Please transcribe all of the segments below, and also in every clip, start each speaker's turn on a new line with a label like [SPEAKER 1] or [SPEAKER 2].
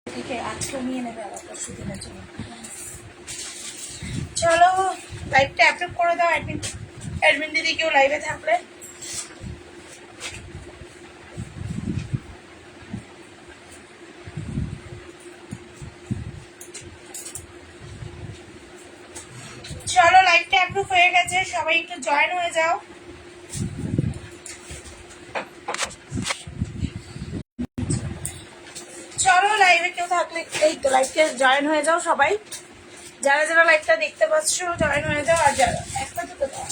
[SPEAKER 1] থেকে আজকে নিয়ে নেবে আবার পরশু দিনের জন্য। চলো লাইভটা অ্যাপ্রুভ করে দাও অ্যাডমিন দিদি, কেউ লাইভে থাকলে। চলো লাইভটা অ্যাপ্রুভ হয়ে গেছে, সবাই একটু জয়েন হয়ে যাও। চলো লাইভে কেউ থাকলে এই তো লাইভটা জয়েন হয়ে যাও সবাই, যারা যারা লাইভটা দেখতে পাচ্ছ জয়েন হয়ে যাও। আর যারা একটা দুটো দাও।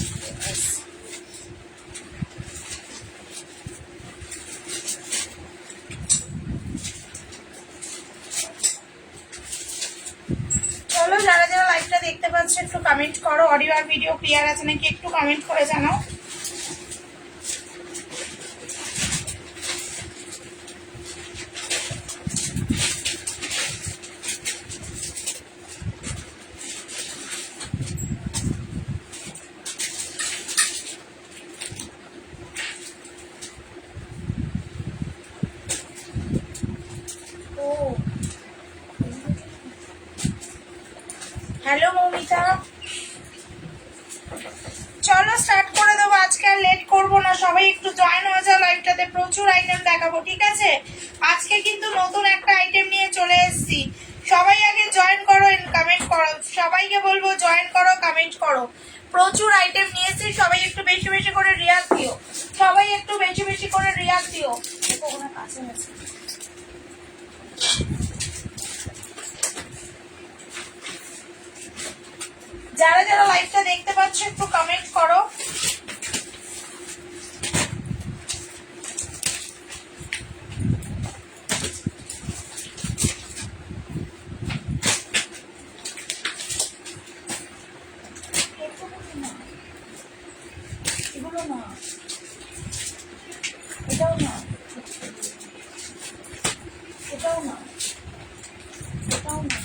[SPEAKER 1] চলো যারা যারা লাইভটা দেখতে পাচ্ছ একটু কমেন্ট করো, অডিও আর ভিডিও ক্লিয়ার আছে নাকি একটু কমেন্ট করে জানাও। হ্যালো মৌমিতা, চলো স্টার্ট করে দেবো, আজকে আর লেট করবো না, সবাই একটু জয়েন হয়ে যাও লাইভটাতে। প্রচুর আইটেম দেখাবো, ঠিক আছে? আজকে কিন্তু নতুন একটা আইটেম নিয়ে চলে এসেছি। সবাই আগে জয়েন করো, কমেন্ট করো, সবাইকে বলবো জয়েন করো, কমেন্ট করো। প্রচুর আইটেম নিয়েছি, সবাই একটু বেশি বেশি করে রিয়াক্ট দিও, সবাই একটু বেশি বেশি করে রিয়াক্ট দিও। ওখানে কাছে আছে। যারা যারা লাইভটা দেখতে পাচ্ছ একটু কমেন্ট করো। এগুলো না, এটাও না, এটাও না, এটাও না।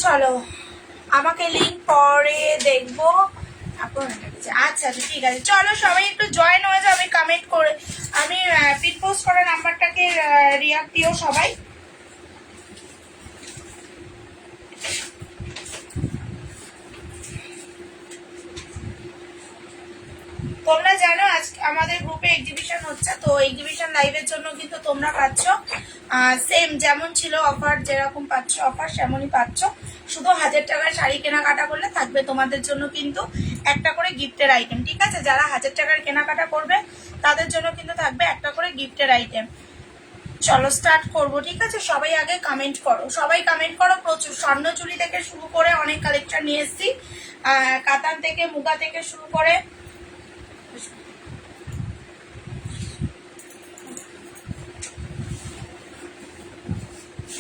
[SPEAKER 1] চলো আমাকে লিঙ্ক পরে দেখবো। আচ্ছা আচ্ছা ঠিক আছে, চলো সবাই একটু জয়েন হয়ে যাও। আমি কমেন্ট করে আমি পিন পোস্ট করা নাম্বারটাকে রিয়াক্ট দিও সবাই। তোমরা জানো আজ আমাদের গ্রুপে এক্সিবিশন হচ্ছে, তো এক্সিবিশন লাইভের জন্য কিন্তু তোমরা পাচ্ছ সেম যেমন ছিল অফার, যেরকম পাচ্ছ অফার সেমনই পাচ্ছ। শুধু 1000 টাকার শাড়ি কেনাকাটা করলে থাকবে তোমাদের জন্য কিন্তু একটা করে গিফটের আইটেম, ঠিক আছে? যারা 1000 টাকার কেনাকাটা করবে তাদের জন্য কিন্তু থাকবে একটা করে গিফটের আইটেম। চলো স্টার্ট করবো, ঠিক আছে? সবাই আগে কমেন্ট করো, সবাই কমেন্ট করো। প্রচুর স্বর্ণচুরি থেকে শুরু করে অনেক কালেকশন নিয়ে এসেছি, কাতান থেকে মুগা থেকে শুরু করে।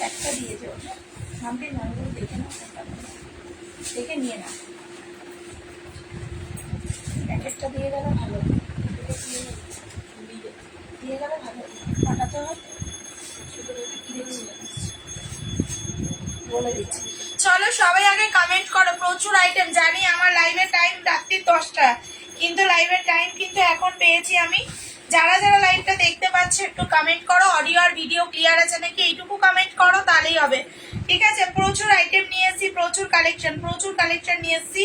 [SPEAKER 1] একটা দিয়ে যাও, নামটি নামগুলো দেখে নাও, দেখে নিয়ে নাও। প্যাকেটটা দিয়ে গেলে ভালো, দিয়ে গেলে ভালো, পাঠাতে হয় বলে দিচ্ছি। চলো সবাই আগে কমেন্ট করো, প্রচুর আইটেম। জানি আমার লাইভের টাইম রাত্রি 10টা, কিন্তু লাইভের টাইম কিন্তু এখন পেয়েছি আমি। যারা যারা লাইভটা দেখতে পাচ্ছে একটু কমেন্ট করো, অডিও আর ভিডিও ক্লিয়ার আছে নাকি এইটুকু কমেন্ট করো, তাহলেই হবে, ঠিক আছে? প্রচুর আইটেম নিয়ে এসেছি, প্রচুর কালেকশন নিয়ে এসেছি।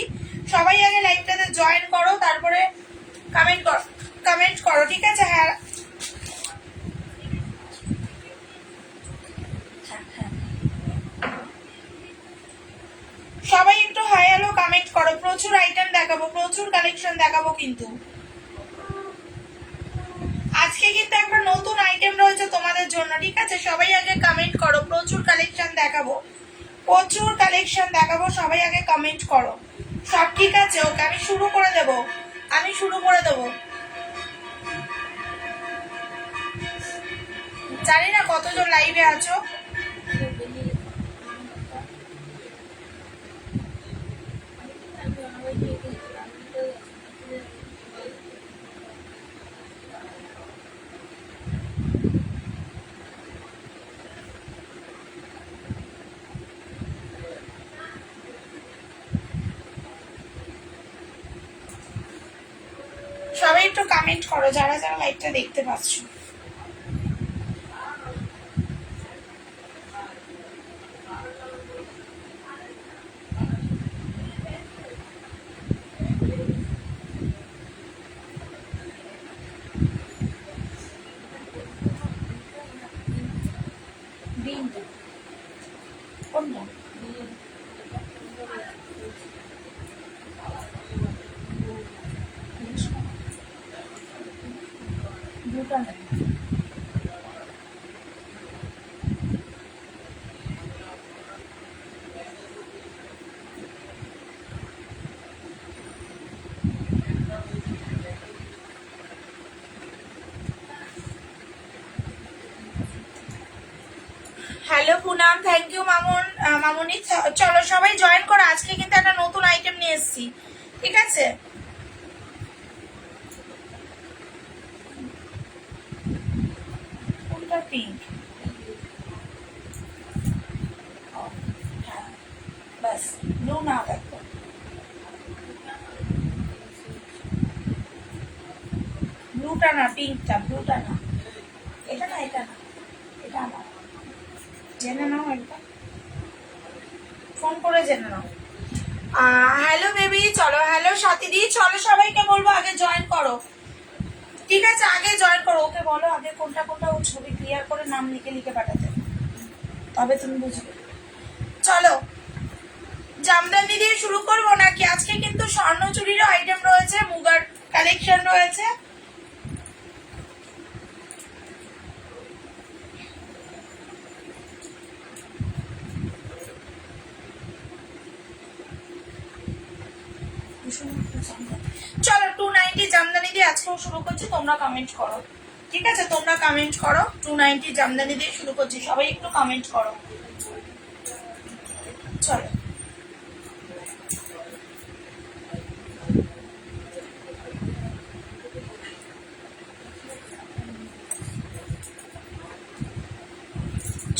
[SPEAKER 1] সবাই আগে লাইভটাতে জয়েন করো, তারপরে কমেন্ট করো, ঠিক আছে? হ্যাঁ সবাই একটু হাই হ্যালো কমেন্ট করো। প্রচুর আইটেম দেখাবো, প্রচুর কালেকশন দেখাবো কিন্তু আজকে কিন্তু একটা নতুন আইটেম রয়েছে তোমাদের জন্য, ঠিক আছে? সবাই আগে কমেন্ট করো, প্রচুর কালেকশন দেখাবো, প্রচুর কালেকশন দেখাবো। সবাই আগে কমেন্ট করো। সব ঠিক আছে? ওকে আমি শুরু করে দেবো, জানি না কতজন লাইভে আছো। সবাই একটু কমেন্ট করো যারা যারা লাইভটা দেখতে পাচ্ছ। কোনটা দুটা নেই। হ্যালো পুনাম, থ্যাংক ইউ মামুন মামুনি। চলো সবাই জয়েন করো, আজকে কিন্তু একটা নতুন আইটেম নিয়ে এসেছি, ঠিক আছে? কোনটা পিঙ্ক? হ্যাঁ বাস, ব্লু না দেখো, ব্লুটা না, পিঙ্কটা, ব্লুটা না, এটা না, এটা না, এটা না। জেনে নাও, একটা ফোন করে জেনে নাও। হ্যালো বেবি, চলো। হ্যালো সাথীদি, চলো সবাইকে বলবো আগে জয়েন করো, ঠিক আছে? আগে জয়েন করো, ওকে বলো আগে কোনটা কোনটা ও ছবি ক্লিয়ার করে নাম লিখে লিখে পাঠাতে, তবে তুমি বুঝবে। চলো জামদানি দিয়ে শুরু করবো নাকি? আজকে কিন্তু স্বর্ণচুরিরও আইটেম রয়েছে, মুগার কালেকশন রয়েছে। চলো 290 জামদানি দিয়ে আজকেও শুরু করছি, তোমরা কমেন্ট করো, ঠিক আছে? তোমরা কমেন্ট করো, 290 জামদানি দিয়ে শুরু করছি, সবাই একটু কমেন্ট করো। চলো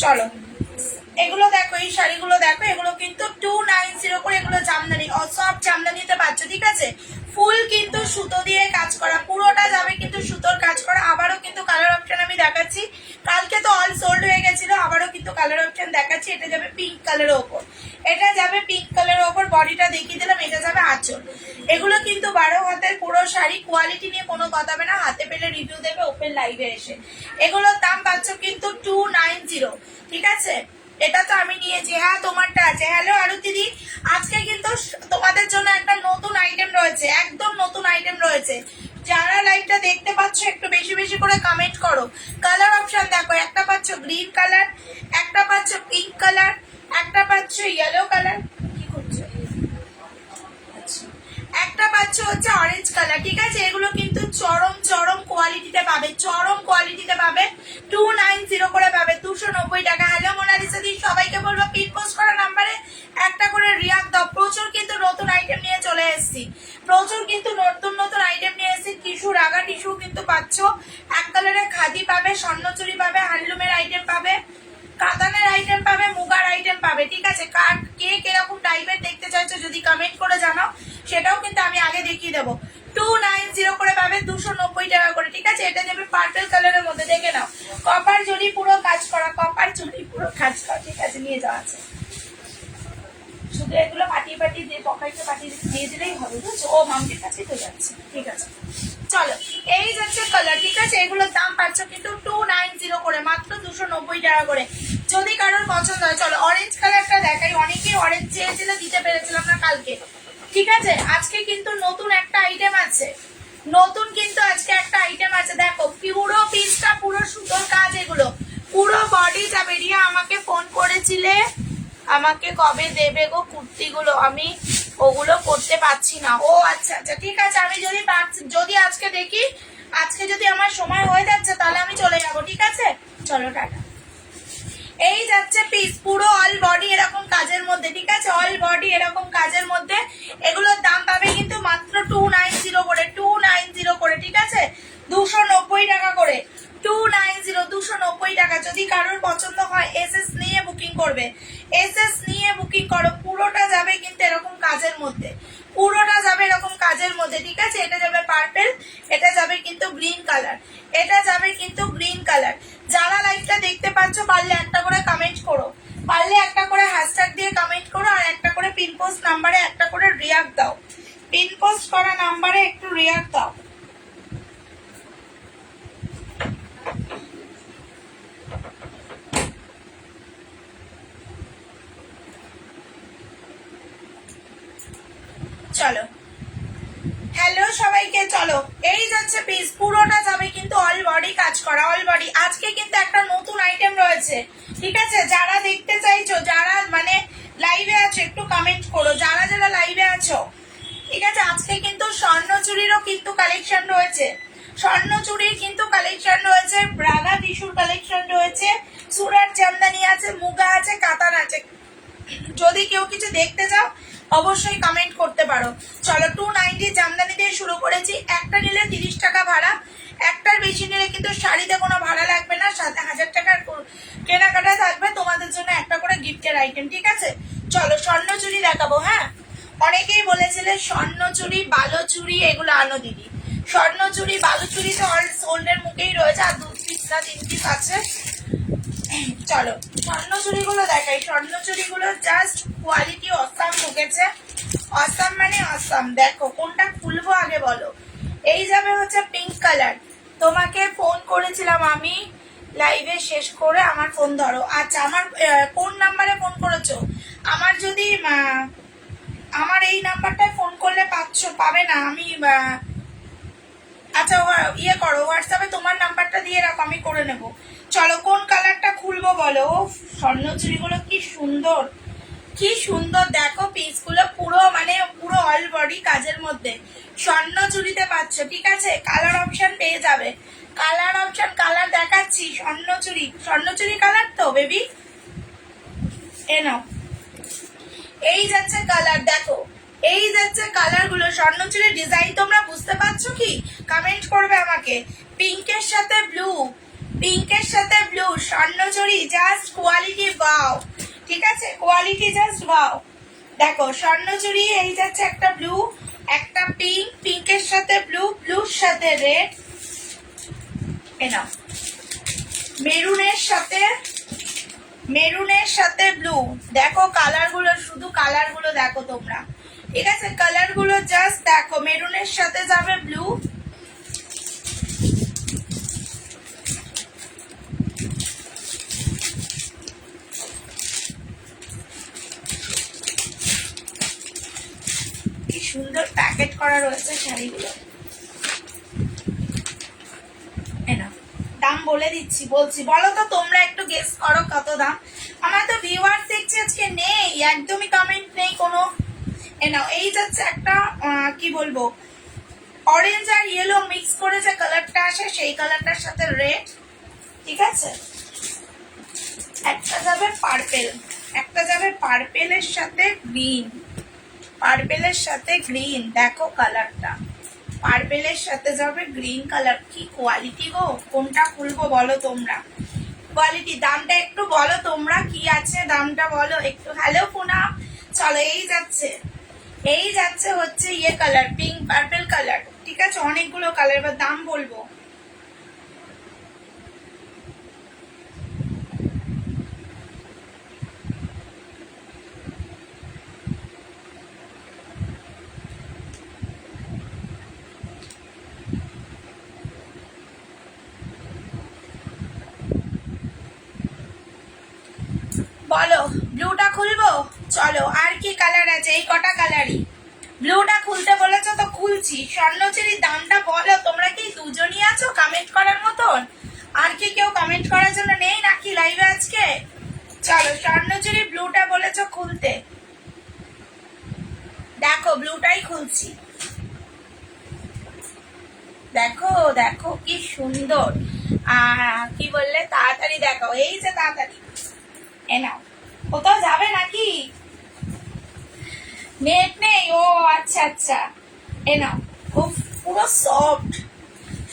[SPEAKER 1] চলো এগুলো দেখো, এই শাড়িগুলো দেখো, এগুলো কিন্তু 290 করে, এগুলো জামদানি, সব জামদানিতে পাচ্ছ, ঠিক আছে? ফুল কিন্তু সুতো দিয়ে কাজ করা, পুরোটা যাবে কিন্তু সুতোর কাজ করা। আবারও কিন্তু কালার অপশন আমি দেখাচ্ছি, কালকে তো অল সোল্ড হয়ে গেছিল, আবারও কিন্তু কালার অপশন দেখাচ্ছি। এটা যাবে পিঙ্ক কালারের ওপর, এটা যাবে পিঙ্ক কালারের ওপর, বডিটা দেখিয়ে দিলাম, এটা যাবে আঁচল। এগুলো কিন্তু 12 হাতের পুরো শাড়ি, কোয়ালিটি নিয়ে কোনো কথা হবে না, হাতে পেলে রিভিউ দেবে ওপেন লাইভে এসে। এগুলোর দাম পাচ্ছ কিন্তু 290, ঠিক আছে? এটা তো আমি নিয়েছি, হ্যাঁ তোমারটা আছে। হ্যালো আরু দিদি, আজকে কিন্তু তোমাদের জন্য একটা নতুন আইটেম রয়েছে, একদম নতুন আইটেম রয়েছে। যারা লাইভটা দেখতে পাচ্ছ একটু বেশি বেশি করে কমেন্ট করো। কালার অপশন দেখো, একটা পাচ্ছ গ্রিন কালার, একটা পাচ্ছ পিঙ্ক কালার, একটা পাচ্ছ ইয়েলো কালার, কি করছো? আচ্ছা, একটা পাচ্ছ হচ্ছে অরেঞ্জ কালার, ঠিক আছে? এগুলো কিন্তু চরম চরম কোয়ালিটিতে পাবে, চরম কোয়ালিটিতে পাবে, 290 করে পাবে, 290 টাকা। হ্যালো মোনালিসা দি, সবাইকে বলবো পিন পোস্ট করা নাম্বারে একটা করে রিয়াক্ট দাও। প্রচুর কিন্তু নতুন আইটেম নিয়ে চলে এসেছি, প্রচুর কিন্তু নতুন নতুন আইটেম নিয়ে এসেছি। টিস্যু, রাগা টিস্যু কিন্তু পাচ্ছ, এক কালারে খাদি পাবে, স্বর্ণচুরি পাবে, হ্যান্ডলুমের আইটেম পাবে, কাতানের আইটেম পাবে, মুগার আইটেম পাবে, ঠিক আছে? কার কে কিরকম টাইপের দেখতে চাইছো যদি কমেন্ট করে জানাও, সেটাও কিন্তু আমি আগে দেখিয়ে দেবো। 290 করে পাবে, 290 টাকা করে, ঠিক আছে? এটা যাবে পার্পল কালারের মধ্যে, দেখে নাও, কপার জরি পুরো কাজ করা, কপার জরি পুরো কাজ করা, ঠিক আছে? নিয়ে যাওয়া আছে, শুধু এগুলো পাঠিয়ে পাঠিয়ে দিয়ে পকেটে পাঠিয়ে দিয়ে দিলেই হবে, বুঝছো? ও মাম্পির কাছেই তো যাচ্ছে, ঠিক আছে? চলো এই যাচ্ছে কালার, ঠিক আছে? এগুলোর দাম পাচ্ছ কিন্তু 290 করে, মাত্র 290 টাকা করে। যদি কারোর পছন্দ হয়, চলো অরেঞ্জ কালারটা দেখাই, অনেকেই অরেঞ্জ চেয়েছিল, দিতে পেরেছিলাম না কালকে, ঠিক আছে? আজকে কিন্তু নতুন একটা আইটেম আছে, নতুন কিন্তু আজকে একটা আইটেম আছে, দেখো পুরো পিসটা পুরো সুতোর কাজ, এগুলো পুরো বডি যাবে। রিয়া আমাকে ফোন করেছিলে, আমাকে কবে দেবে গো কুর্তিগুলো, আমি ওগুলো করতে পারছি না। ও আচ্ছা আচ্ছা, ঠিক আছে, আমি যদি আজকে দেখি, আজকে যদি আমার সময় হয়ে যাচ্ছে তাহলে আমি চলে যাব, ঠিক আছে? চলো টাটা। এই যাচ্ছে পিস, পুরো অল বডি এরকম কাজের মধ্যে, ঠিক আছে? অল বডি এরকম কাজের মধ্যে, এগুলোর দাম পাবে কিন্তু মাত্র 290 করে, 290 করে, ঠিক আছে? 290 টাকা করে, 290, 290 টাকা। যদি কারোর পছন্দ হয় এসএস নিয়ে বুকিং করবে, এসএস নিয়ে বুকিং করো। পুরোটা যাবে কিন্তু এরকম কাজের মধ্যে, পুরোটা যাবে এরকম কাজের মধ্যে, ঠিক আছে? এটা যাবে পার্পেল, এটা যাবে কিন্তু গ্রিন কালার, এটা যাবে কিন্তু গ্রিন কালার। যারা লাইভটা দেখতে পাচ্ছ পারলে একটা করে কমেন্ট করো, পারলে একটা করে হ্যাশট্যাগ দিয়ে কমেন্ট করো, আর একটা করে পিন পোস্ট নাম্বারে একটা করে রিয়াক্ট দাও, পিন পোস্ট করা নাম্বারে একটু রিয়াক্ট দাও। চলো হ্যালো সবাইকে, চলো এই যাচ্ছে পিস, পুরোটা যাবে কিন্তু অল বডি কাজ করা, অল বডি। আজকে কিন্তু একটা নতুন আইটেম রয়েছে, ঠিক আছে? যারা দেখতে চাইছো, যারা মানে লাইভে আছো একটু কমেন্ট করো, যারা যারা লাইভে আছো, ঠিক আছে? আজকে কিন্তু স্বর্ণচুরিরও কিন্তু কালেকশন রয়েছে, স্বর্ণচুরির কিন্তু কালেকশন রয়েছে, ব্রাগা টিস্যুর কালেকশন রয়েছে, সুরাট জামদানি আছে, মুগা আছে, কাতান আছে। যদি কেউ কিছু দেখতে চাও অবশ্যই কমেন্ট করতে পারো। চলো 290 জামদানি দিয়ে শুরু করেছি। একটা নিলে 30 টাকা ভাড়া, একটার বেশি নিলে কিন্তু শাড়িতে কোনো ভাড়া লাগবে না, 7,000 টাকার কেনাকাটা থাকবে তোমাদের জন্য একটা করে গিফটের আইটেম, ঠিক আছে? চলো স্বর্ণচুরি দেখাবো। হ্যাঁ, অনেকেই বলেছিলে স্বর্ণচুরি বালুচুরি এগুলো আনো দিদি। স্বর্ণচুরি বালুচুরি তো অল সোল্ডের মুখেই রয়েছে, আর 2 পিস না 3 পিস আছে। চলো স্বর্ণচুরি গুলো দেখাই। স্বর্ণচুরি গুলো জাস্ট কোয়ালিটি অসাম ঢুকেছে, অসাম মানে অসাম। দেখো কোনটা খুলবো আগে বলো। এই যাবে হচ্ছে পিঙ্ক কালার, তোমাকে ফোন করেছিলাম আমি লাইভে শেষ করে, আমার ফোন ধরো। আচ্ছা, আমার কোন নাম্বারে ফোন করেছো? আমার যদি আমার এই নাম্বারটায় ফোন করলে পাবে না, আমি আচ্ছা ইয়ে করো, হোয়াটসঅ্যাপে তোমার নাম্বারটা দিয়ে রাখো, আমি করে নেব। চলো কোন কালারটা খুলবো বলো। স্বর্ণচুরিগুলো কি সুন্দর, কি সুন্দর। দেখো পিসগুলো পুরো মানে পুরো অল বডি কাজের মধ্যে স্বর্ণচুরিতে পাচ্ছ, ঠিক আছে? কালার অপশন পেয়ে যাবে, কালার অপশন, কালার দেখাচ্ছি। স্বর্ণচুরি, স্বর্ণচুরি কালার তো বেবি, এ নাও। এই যাচ্ছে কালার, দেখো এই যাচ্ছে কালার গুলো। স্বর্ণচুরির ডিজাইন তোমরা বুঝতে পারছো কি? কমেন্ট করবে আমাকে। পিঙ্কের সাথে ব্লু, পিঙ্কের সাথে blue, Swarnachari just quality wow, ঠিক আছে? Quality just wow. দেখো স্বর্ণচুরি, এই যাচ্ছে একটা ব্লু, একটা পিঙ্ক, পিঙ্কের সাথে ব্লু, ব্লুর সাথে রেড, এ নাও। মেরুনের সাথে, মেরুনের সাথে ব্লু। দেখো কালার গুলো, শুধু কালার গুলো দেখো তোমরা, ঠিক আছে? কালার গুলো জাস্ট দেখো। মেরুনের সাথে যাবে ব্লু, কি সুন্দর প্যাকেট করা রয়েছে শাড়িগুলো। দাম বলে দিচ্ছি, বলছি, বলো তো তোমরা একটু গেস করো কত দাম। আমার তো ভিউয়ার্স দেখছি আজকে নেই, একদমই কমেন্ট নেই কোনো। নাও এই যাচ্ছে একটা কি বলবো, অরেঞ্জ আর ইয়েলো মিক্স করে যে কালারটা আসে সেই কালারটার সাথে রেড, ঠিক আছে? একটা যাবে পার্পেল, একটা যাবে পার্পেলের সাথে গ্রিন, পার্পেলের সাথে গ্রিন। দেখো কালারটা, পার্পেলের সাথে যাবে গ্রিন কালার। কি কোয়ালিটি গো, কোনটা খুলবো বলো তোমরা। কোয়ালিটি, দামটা একটু বলো তোমরা, কি আছে দামটা বলো একটু। হ্যালো পুনা, চলো এই যাচ্ছে, এই যাচ্ছে হচ্ছে ইয়ে কালার, পিঙ্ক পার্পেল কালার, ঠিক আছে? অনেকগুলো কালার, এবার দাম বলবো। বলো ব্লুটা খুলবো? চলো আর কি কালার আছে? এই কটা কালারই। ব্লুটা খুলতে বলেছো তো খুলছি। স্বর্ণচুরির দামটা বলো। তোমরা কি দুজনই আছো কমেন্ট করার মতন? আর কি কেউ কমেন্ট করার জন্য নেই নাকি লাইভে আজকে? চলো স্বর্ণচুরি ব্লুটা বলেছো খুলতে, দেখো ব্লুটাই খুলছি। দেখো দেখো কি সুন্দর। কি বললে? তাড়াতাড়ি দেখো, এই যে তাড়াতাড়ি এ নাও। কোথাও যাবে নাকি? নেট নেই? ও আচ্ছা আচ্ছা, এ নাও। খুব পুরো সফট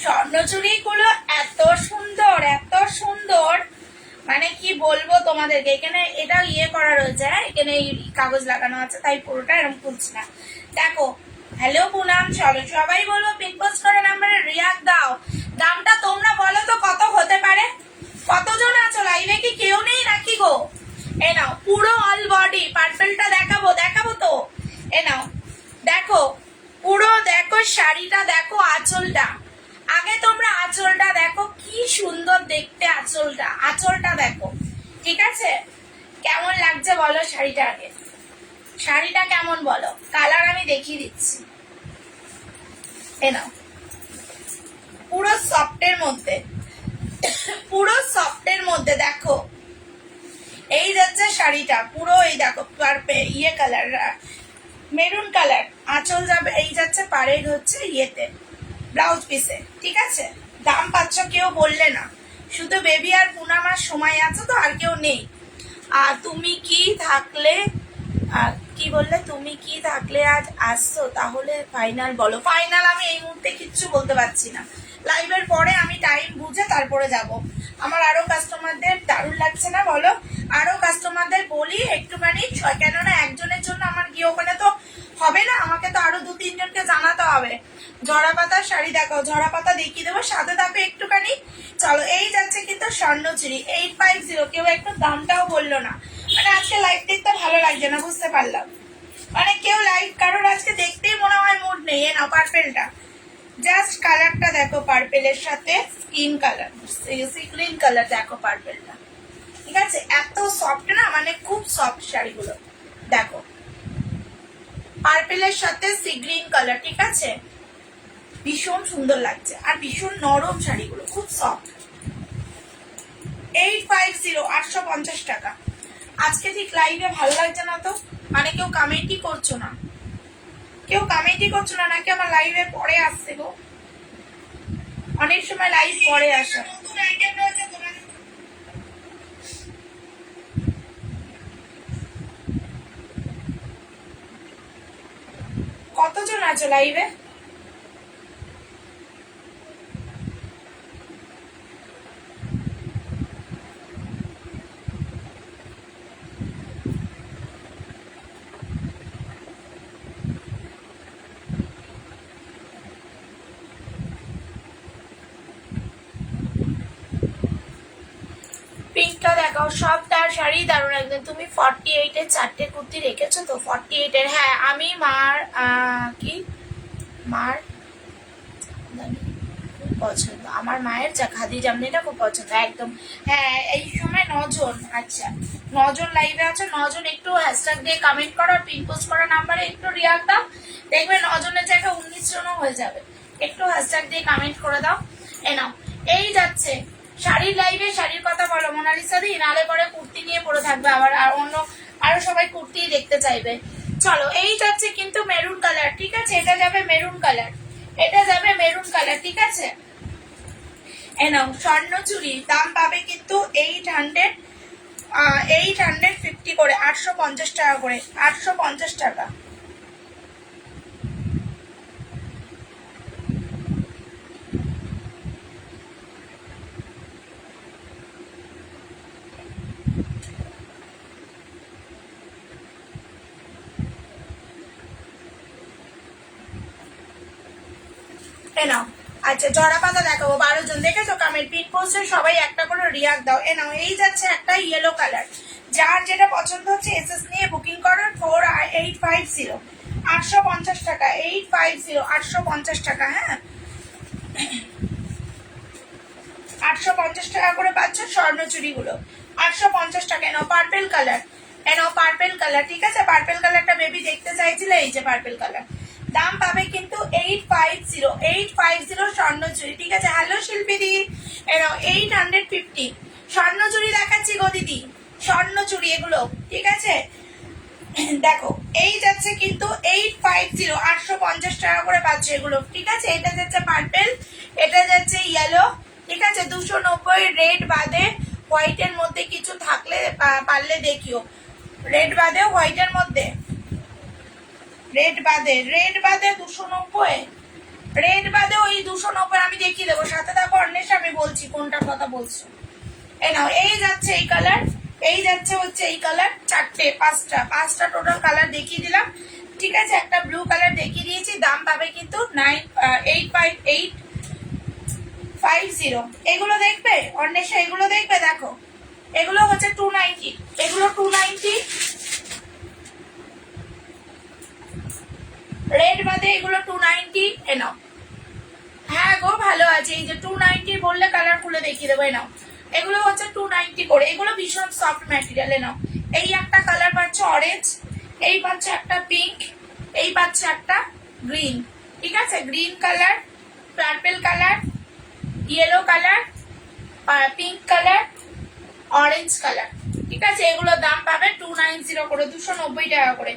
[SPEAKER 1] স্বর্ণচুরি গুলো, এত সুন্দর এত সুন্দর, মানে কি বলবো তোমাদেরকে। এখানে এটা ইয়ে করা রয়েছে, এখানে কাগজ লাগানো আছে, তাই পুরোটা এরকম খুলছি না। দেখো হ্যালো পুনাম, চলো সবাই বলো পিক পোস্ট করে নাম্বারে রিয়াক্ট দাও। দামটা তোমরা বলো তো কত হতে পারে? কতজন আছো লাইভে? কি কেউ নেই নাকি গো? এ নাও পুরো অল বডি পার্পলটা দেখাবো তো। এ নাও দেখো, পুরো দেখো শাড়িটা, দেখো আঁচলটা। আগে তোমরা আঁচলটা দেখো, কি সুন্দর দেখতে আঁচলটা দেখো। ঠিক আছে, কেমন লাগছে বলো শাড়িটা? আগে শাড়িটা কেমন বলো, কালার আমি দেখিয়ে দিচ্ছি। এ নাও পুরো সফটের মধ্যে, পুরো সফটের মধ্যে দেখো। এই যাচ্ছে শাড়িটা পুরো, এই দেখো ইয়ে কালার, মেরুন কালার। আঁচল যাবে, এই যাচ্ছে পাড়ের হচ্ছে ইয়েতে ব্লাউজ পিসে। ঠিক আছে, দাম পাচ্ছ কেউ বললে না, শুধু বেবি আর পুনামার সময় আছে তো, আর কেউ নেই। আর তুমি কি থাকলে, কি বললে, তুমি কি থাকলে আজ আসছো তাহলে ফাইনাল বলো। ফাইনাল আমি এই মুহূর্তে কিচ্ছু বলতে পারছি না, লাইভের পরে আমি টাইম বুঝে তারপরে যাব। আমার আরো কাস্টমারদের দারুণ লাগছে না বলো, আরো কাস্টমারদের বলি একটুখানি, কেননা একজনের জন্য আমার গিয়ে ওখানে তো হবে না, আমাকে তো আরো 2-3 জনকে জানাতে হবে। ঝরা পাতার শাড়ি দেখাও, ঝরা পাতা দেখিয়ে দেবো, সাথে থাকবে একটুখানি। চলো, এই যাচ্ছে কিন্তু স্বর্ণচুরি 850। কেউ একটু দামটাও বললো না, মানে আজকে লাইভ দেখতে ভালো লাগছে না, বুঝতে পারলাম। মানে কেউ লাইভ কারোর আজকে দেখতেই মনে হয় মুড নেই। এ নাও পার্পেলটা, জাস্ট কালারটা দেখো, পার্পেলের সাথে স্কিন কালার, গ্রিন কালার দেখো পার্পেলটা। ঠিক আছে, এত সফট না, মানে খুব সফট শাড়িগুলো দেখো, পার্পেলের সাথে সি গ্রিন কালার। ঠিক আছে, ভীষণ সুন্দর লাগছে, আর ভীষণ নরম শাড়িগুলো, খুব সফট। 850, 850 টাকা। আজকে ঠিক লাইভে ভালো লাগছে না তো, মানে কেউ কমেন্টই করছো না, কেউ কমেন্টই করছো না, নাকি আমার লাইভে পরে আসছে গো? অনেক সময় লাইভ পরে আসে। কতজন আছো লাইভে? পিঙ্কটা দেখাও, সব তার শাড়ি দারুণ একদম। তুমি 48-এর 4টে কুর্তি রেখেছো তো? 48-এর, হ্যাঁ। আমি মার কি মার খুব পছন্দ, আমার মায়ের খাদি জামনিটা খুব পছন্দ একদম। হ্যাঁ, এই সময় 9 জন, আচ্ছা 9 জন লাইভে আছে। 9 জন একটু হ্যাশট্যাগ দিয়ে কমেন্ট করো, পিন পোস্ট করা নাম্বারে একটু রিয়াক্ট দাও, দেখবে 9 জনের জায়গায় 19 জনও হয়ে যাবে। একটু হ্যাশট্যাগ দিয়ে কমেন্ট করে দাও। এ নাও, এই যাচ্ছে শাড়ির লাইভে। শাড়ির কথা বলো মোনালিসা দি, নালে পরে কুর্তি নিয়ে পড়ে থাকবে আবার, আর অন্য আরো সবাই কুর্তি দেখতে চাইবে। চলো, এই যাচ্ছে কিন্তু মেরুন কালার। ঠিক আছে, এটা যাবে মেরুন কালার, এটা যাবে মেরুন কালার। ঠিক আছে, এ নাও স্বর্ণচুরি, দাম পাবে কিন্তু 850 করে, 850 টাকা করে, 850 টাকা। এ নাও, আচ্ছা জড়া পাতা দেখাবো। 12 জন দেখেছো কমেন্ট, পিন পোস্টে সবাই একটা করে রিয়াক্ট দাও। এ নাও, এই যাচ্ছে একটা ইয়েলো কালার, যার যেটা পছন্দ হচ্ছে এসএস নিয়ে বুকিং করো। 4850, 850 টাকা, 850, 850 টাকা। হ্যাঁ, 850 টাকা করে পাচ্ছ স্বর্ণচুরি গুলো, 850 টাকা। এনাও পার্পেল কালার, এনাও পার্পেল কালার। ঠিক আছে, পার্পেল কালারটা বেবি দেখতে চাইছিলে, এই যে পার্পেল কালার। দাম পাবে কিন্তু 850 স্বর্ণচুরি। ঠিক আছে, হ্যালো শিল্পীদি, এনাও 850 স্বর্ণচুরি দেখাচ্ছি গো দিদি, স্বর্ণচুরি এগুলো। ঠিক আছে, দেখো এই যাচ্ছে কিন্তু 850, 850 টাকা করে পাচ্ছ এগুলো। ঠিক আছে, এটা যাচ্ছে পার্পেল, এটা যাচ্ছে ইয়েলো। ঠিক আছে, 290 রেড বাদে, হোয়াইটের মধ্যে কিছু থাকলে পারলে দেখিও। রেড বাদে, হোয়াইটের মধ্যে, রেড বাদে 290, রেড বাদে ওই 290 আমি দেখিয়ে দেবো। সাথে থাকো অন্বেষা, আমি বলছি কোনটা কথা বলছো। এই নাও, এই যাচ্ছে এই কালার, এই যাচ্ছে হচ্ছে এই কালার, 4টে 5টা টোটাল কালার দেখিয়ে দিলাম। ঠিক আছে, একটা ব্লু কালার দেখিয়ে দিয়েছি, দাম পাবে কিন্তু 850। এগুলো দেখবে অন্বেষা, এগুলো দেখবে, দেখো এগুলো হচ্ছে 290, এগুলো 290 রেড বাদে, এগুলো 290 এনাও। হ্যাঁ গো ভালো আছে, এই যে 290 বললে কালার খুলে দেখিয়ে দেবো এনাও। এগুলো হচ্ছে 290 করে, এগুলো ভীষণ সফট ম্যাটেরিয়াল এনাও। এই একটা কালার পাচ্ছ অরেঞ্জ, এই পাচ্ছ একটা পিঙ্ক, এই পাচ্ছ একটা গ্রিন। ঠিক আছে, green colour, purple colour, yellow colour, pink colour, orange colour. ঠিক আছে, এগুলোর দাম পাবে 290 করে, 290 টাকা করে,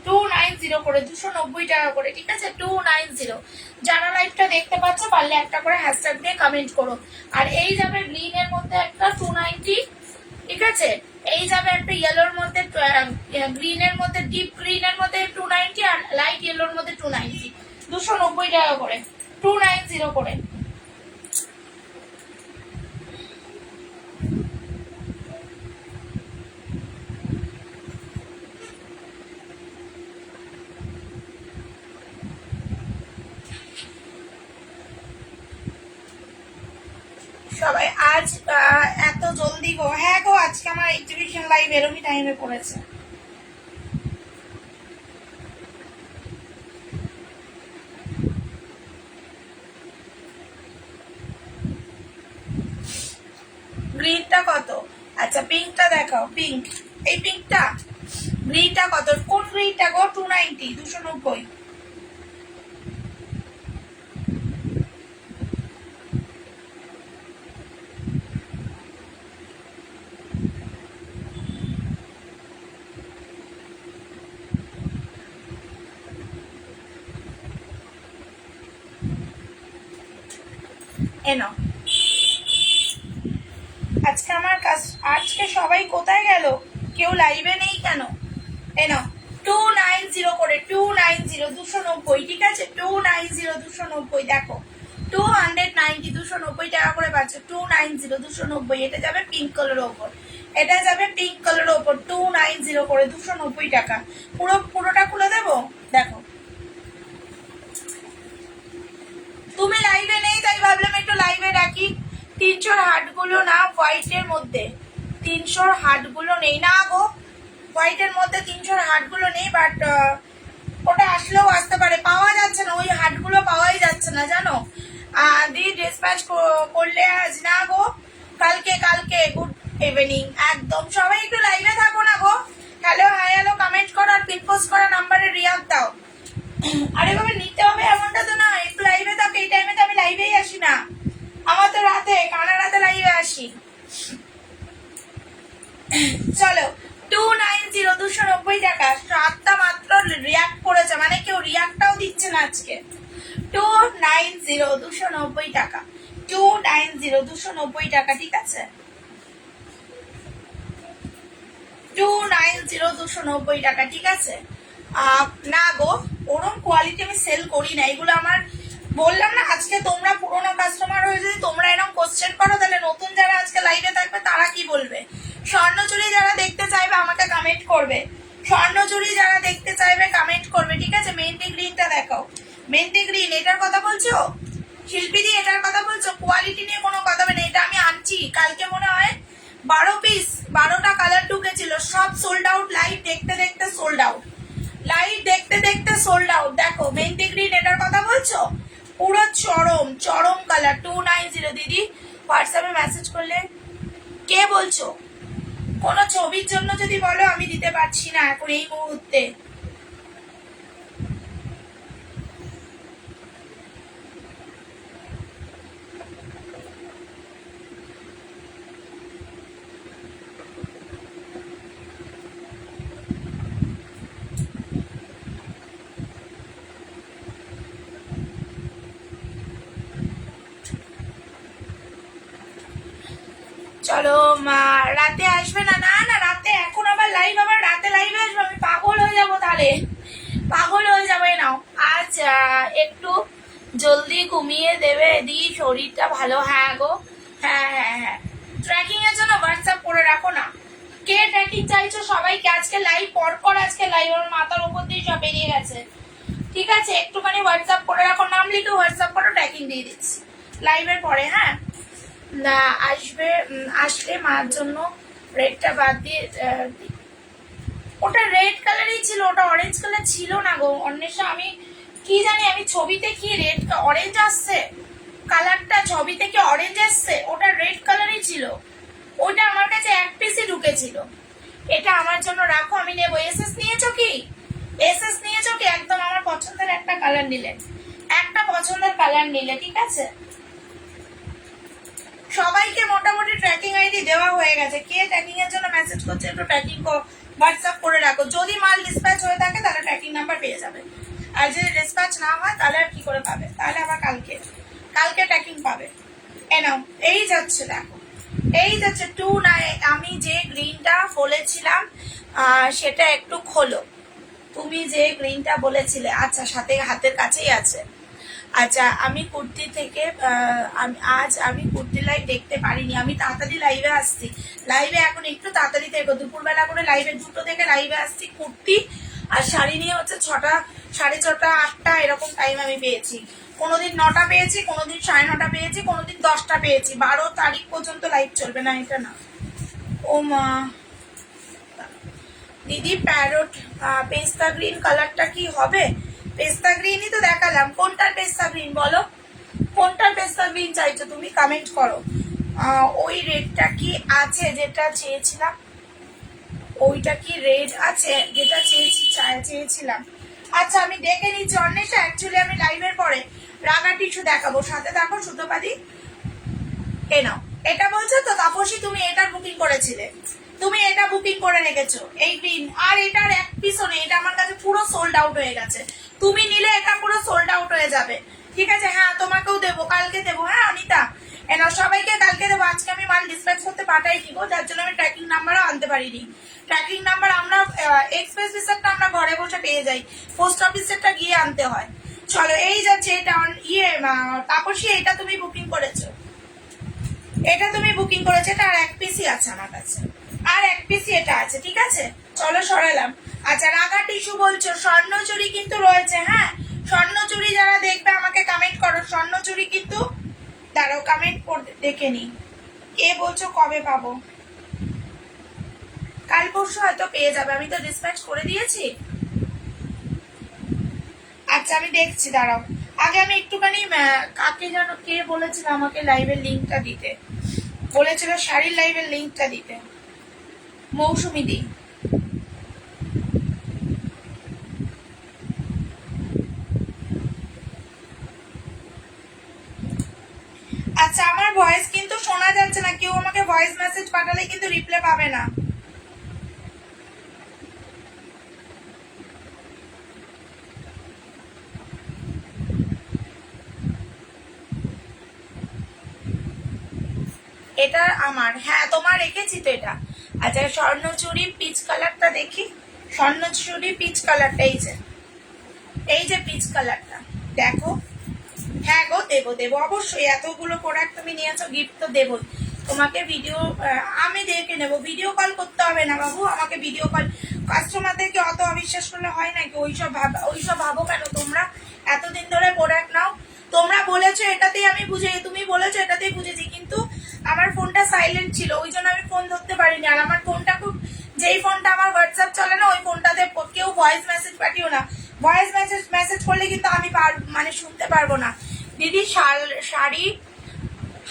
[SPEAKER 1] 290 করে, 290 টাকা করে। ঠিক আছে, 290। যারা লাইভটা দেখতে পাচ্ছ পারলে একটা করে হ্যাশট্যাগ দিয়ে কমেন্ট করো। আর এই যাবে গ্রিন এর মধ্যে একটা 290। ঠিক আছে, এই যাবে একটা ইয়েলোর মধ্যে, গ্রিন এর মধ্যে, ডিপ গ্রিন এর মধ্যে 290, আর লাইট ইয়েলোর মধ্যে 290, 290 টাকা করে, 290 করে। সবাই আজ এত জলদি গো? হ্যাঁ গো, আজকে আমার এক্সিবিশন লাইভ এরমই টাইমে পড়েছে। গ্রিনটা কত? আচ্ছা পিঙ্কটা দেখাও, পিঙ্ক, এই পিঙ্কটা, গ্রিনটা কত? কোন গ্রিনটা গো? 290, 290। এনো আজকে আমার কাজ, আজকে সবাই কোথায় গেল? কেউ লাইভে নেই কেন? এনো 290 করে, 290, 290। ঠিক আছে, 290, 290। দেখো 290, 290 টাকা করে পাচ্ছ, 290, 290। এটা যাবে পিঙ্ক কালারের ওপর, এটা যাবে পিঙ্ক কালারের ওপর, 290 করে, 290 টাকা। পুরোটা খুলে দেবো, দেখো তুমি লাইভে নেই তাই ভাবলাম একটু লাইভে রাখি। 300 হাটগুলো না হোয়াইটের মধ্যে, 300 হাটগুলো নেই না গো, হোয়াইটের মধ্যে 300 হাটগুলো নেই। বাট ওটা আসলেও আসতে পারে, পাওয়া যাচ্ছে না, ওই হাটগুলো পাওয়াই যাচ্ছে না জানো। দি ডিসপ্যাচ করলে আজ না গো, কালকে, কালকে। গুড ইভিনিং, একদম সবাই একটু লাইভে থাকো না গো। হ্যালো হাই হ্যালো কমেন্ট করো, আর পিন পোস্ট করা নাম্বারে রিয়াক্ট দাও। আরে বাবা নিতে হবে এমনটা তো না, একটু লাইভে থাকো। এই টাইমে তো আমি লাইভেই আসি না, আমার তো রাতে, কানা রাতে লাইভে আসি। চলো 290, 290 টাকা। 7টা মাত্র রিয়াক্ট করেছে, মানে কেউ রিয়াক্টটাও দিচ্ছে না আজকে। 290, 290 টাকা, 290, 290 টাকা। ঠিক আছে, 290, 290 টাকা। ঠিক আছে, না গো ওরম কোয়ালিটি আমি সেল করি না, এগুলো আমার বললাম না। আজকে তোমরা পুরোনো কাস্টমার হয়ে যদি তোমরা এরকম কোশ্চেন করো, তাহলে নতুন যারা আজকে লাইভে থাকবে তারা কি বলবে? স্বর্ণচুরি যারা দেখতে চাইবে আমাকে কমেন্ট করবে, স্বর্ণচুরি যারা দেখতে চাইবে কমেন্ট করবে। ঠিক আছে, মেহেন্দি গ্রিনটা দেখাও, মেহেন্দি গ্রিন, এটার কথা বলছো শিল্পীদি? এটার কথা বলছো? কোয়ালিটি নিয়ে কোনো কথা হবে না, এটা আমি আনছি কালকে মনে হয় 12 পিস, 12টা কালার ঢুকেছিল, সব সোল্ড আউট। লাইভ দেখতে দেখতে সোল্ড আউট, লাইভ দেখতে দেখতে সোল্ড আউট। দেখো মেহেন্দি গ্রিন, এটার কথা বলছো? পুরো চরম চরম কালার, 290। দিদি হোয়াটসঅ্যাপে মেসেজ করলে কে বলছো? কোনো ছবির জন্য যদি বলো আমি দিতে পারছি না এখন এই মুহূর্তে। চলো রাতে আসবে না? না না রাতে, এখন আবার লাইভ, আবার রাতে লাইভে আসবে? আমি পাগল হয়ে যাবো তাহলে, পাগল হয়ে যাবে। নাও আজ একটু জলদি ঘুমিয়ে দেবে দি, শরীরটা ভালো। হ্যাঁ গো, হ্যাঁ হ্যাঁ হ্যাঁ, ট্র্যাকিং এর জন্য হোয়াটসঅ্যাপ করে রাখো না। কে ট্র্যাকিং চাইছো সবাইকে, আজকে লাইভ পর আজকে লাইভ আমার মাথার উপর দিয়ে সব বেরিয়ে গেছে। ঠিক আছে, একটুখানি হোয়াটসঅ্যাপ করে রাখো, নাম লিখে হোয়াটসঅ্যাপ করো, ট্র্যাকিং দিয়ে দিচ্ছি লাইভের পরে। হ্যাঁ, না আসলে মার জন্য রেডটা বাদ দিয়ে, ওটা রেড কালারই ছিল, ওটা অরেঞ্জ কালার ছিল না গো অন্বেষা। আমি কি জানি, আমি ছবিতে কি রেড অরেঞ্জ আসছে, কালারটা ছবিতে কি অরেঞ্জ আসছে, ওটা রেড কালারই ছিল। ওটা আমার কাছে এক পিসই ঢুকেছিল। এটা আমার জন্য রাখো, আমি নেবো। এসএস নিয়েছো কি? এসএস নিয়েছো কি? একদম আমার পছন্দের একটা কালার নিলে, একটা পছন্দের কালার নিলে, ঠিক আছে। সবাইকে মোটামুটি ট্র্যাকিং আইডি দেওয়া হয়ে গেছে। কে ট্র্যাকিং এর জন্য মেসেজ করছে একটু ট্র্যাকিং হোয়াটসঅ্যাপ করে রাখো। যদি মাল ডিসপ্যাচ হয়ে থাকে তাহলে ট্র্যাকিং নাম্বার পেয়ে যাবে, আর যদি ডিসপ্যাচ না হয় তাহলে আর কি করে পাবে? তাহলে আবার কালকে ট্র্যাকিং পাবে। নাও, এই যাচ্ছে, দেখো এই যাচ্ছে 29। আমি যে গ্রিনটা বলেছিলাম সেটা একটু খোলো। তুমি যে গ্রিনটা বলেছিলে, আচ্ছা সাথে হাতের কাছেই আছে। আচ্ছা, আমি কুর্তি থেকে আজ আমি কুর্তি লাইভ দেখতে পারিনি, আমি তাড়াতাড়ি লাইভে আসছি। লাইভে এখন একটু তাড়াতাড়ি থেকে দুপুরবেলা করে লাইভে 2টো থেকে লাইভে আসছি। কুর্তি আর শাড়ি নিয়ে হচ্ছে 6টা, 6:30, 8টা এরকম টাইম আমি পেয়েছি। কোনোদিন 9টা পেয়েছি, কোনোদিন 9:30 পেয়েছি, কোনোদিন 10টা পেয়েছি। 12 তারিখ পর্যন্ত লাইভ চলবে না, এটা না। ও মা দিদি, প্যারট পেস্তা গ্রিন কালারটা কি হবে? পেস্তা গ্রিনই তো দেখালাম। কোনটার পেস্তা গ্রিন বলো, কোনটার পেস্তা গ্রিন চাইছো তুমি? কমেন্ট করো। ওই রেডটা কি আছে যেটা চেয়েছিলাম? ওইটা কি রেড আছে যেটা চেয়েছিলাম? আচ্ছা, আমি দেখে নিচ্ছি অন্বেষা। অ্যাকচুয়ালি আমি লাইভের পরে রাগা টিস্যু দেখাবো, সাথে দেখো সুতোপাদি। এ নাও, এটা বলছো তো তাপসী, তুমি এটার বুকিং করেছিলে, তুমি এটা বুকিং করে রেখেছো এই গ্রিন। আর এটার এক পিসও নেই, এটা আমার কাছে পুরো সোল্ড আউট হয়ে গেছে। তুমি নিলে এটা পুরো সোল্ড আউট হয়ে যাবে, ঠিক আছে। হ্যাঁ, তোমাকেও দেবো, কালকে দেবো। হ্যাঁ অনিতা, এনা সবাইকে কালকে দেবো। আজকে আমি মাল ডিসপ্যাচ করতে পাঠাই দিব, যার জন্য আমি ট্র্যাকিং নাম্বারও আনতে পারিনি। ট্র্যাকিং নাম্বার আমরা এক্সপ্রেস ভিসারটা আমরা ঘরে বসে পেয়ে যাই, পোস্ট অফিসেরটা গিয়ে আনতে হয়। চলো, এই যাচ্ছে এটা তাপসী, এটা তুমি বুকিং করেছো, এটা তুমি বুকিং করেছো। এটা আর এক পিসই আছে আমার কাছে, আর এক পিসই এটা আছে, ঠিক আছে। চলো সরালাম। আচ্ছা, রাগা টিস্যু বলছো, স্বর্ণচুরি কিন্তু রয়েছে। হ্যাঁ, স্বর্ণচুরি যারা দেখবে আমাকে কমেন্ট করো। স্বর্ণচুরি কিন্তু, দাঁড়াও কমেন্ট দেখে নি। কে বলছো কবে পাবো? কাল পরশু হয়তো পেয়ে যাবে, আমি তো ডিসপ্যাচ করে দিয়েছি। আচ্ছা, আমি দেখছি, দাঁড়াও। আগে আমি একটুখানি কাকে যেন কে বলেছিল আমাকে লাইভের লিঙ্কটা দিতে, বলেছিল শাড়ির লাইভের লিঙ্কটা দিতে। মৌসুমি দি। আচ্ছা, আমার ভয়েস কিন্তু শোনা যাচ্ছে না, কেউ আমাকে ভয়েস মেসেজ পাঠালে কিন্তু রিপ্লাই পাবে না। এটা আমার, হ্যাঁ তোমার রেখেছি তো এটা। আচ্ছা, স্বর্ণচুরি পিচ কালারটা দেখি। স্বর্ণচুরি পিচ কালারটা এই যে পিচ কালারটা দেখো। হ্যাঁ গো, দেবো অবশ্যই। এতগুলো প্রোডাক্ট তুমি নিয়েছো, গিফট তো দেবোই তোমাকে। ভিডিও আমি দেখে নেবো, ভিডিও কল করতে হবে না বাবু আমাকে। ভিডিও কল কাস্টমারদেরকে অত অবিশ্বাস করলে হয় নাকি? ওইসব ভাবো কেন তোমরা? এতদিন ধরে প্রোডাক্ট নাও, তোমরা বলেছো এটাতেই আমি তুমি বলেছো এটাতেই বুঝেছি, কিন্তু আমার ফোনটা সাইলেন্ট ছিল, ওই জন্য আমি ফোন ধরতে পারিনি। আর আমার ফোনটা যেই ফোনটা আমার হোয়াটসঅ্যাপ চলে না, ওই ফোনটাতে কেউ ভয়েস মেসেজ পাঠিও না। ভয়েস মেসেজ করলে কিন্তু আমি শুনতে পারবো না। দিদি, শাড়ি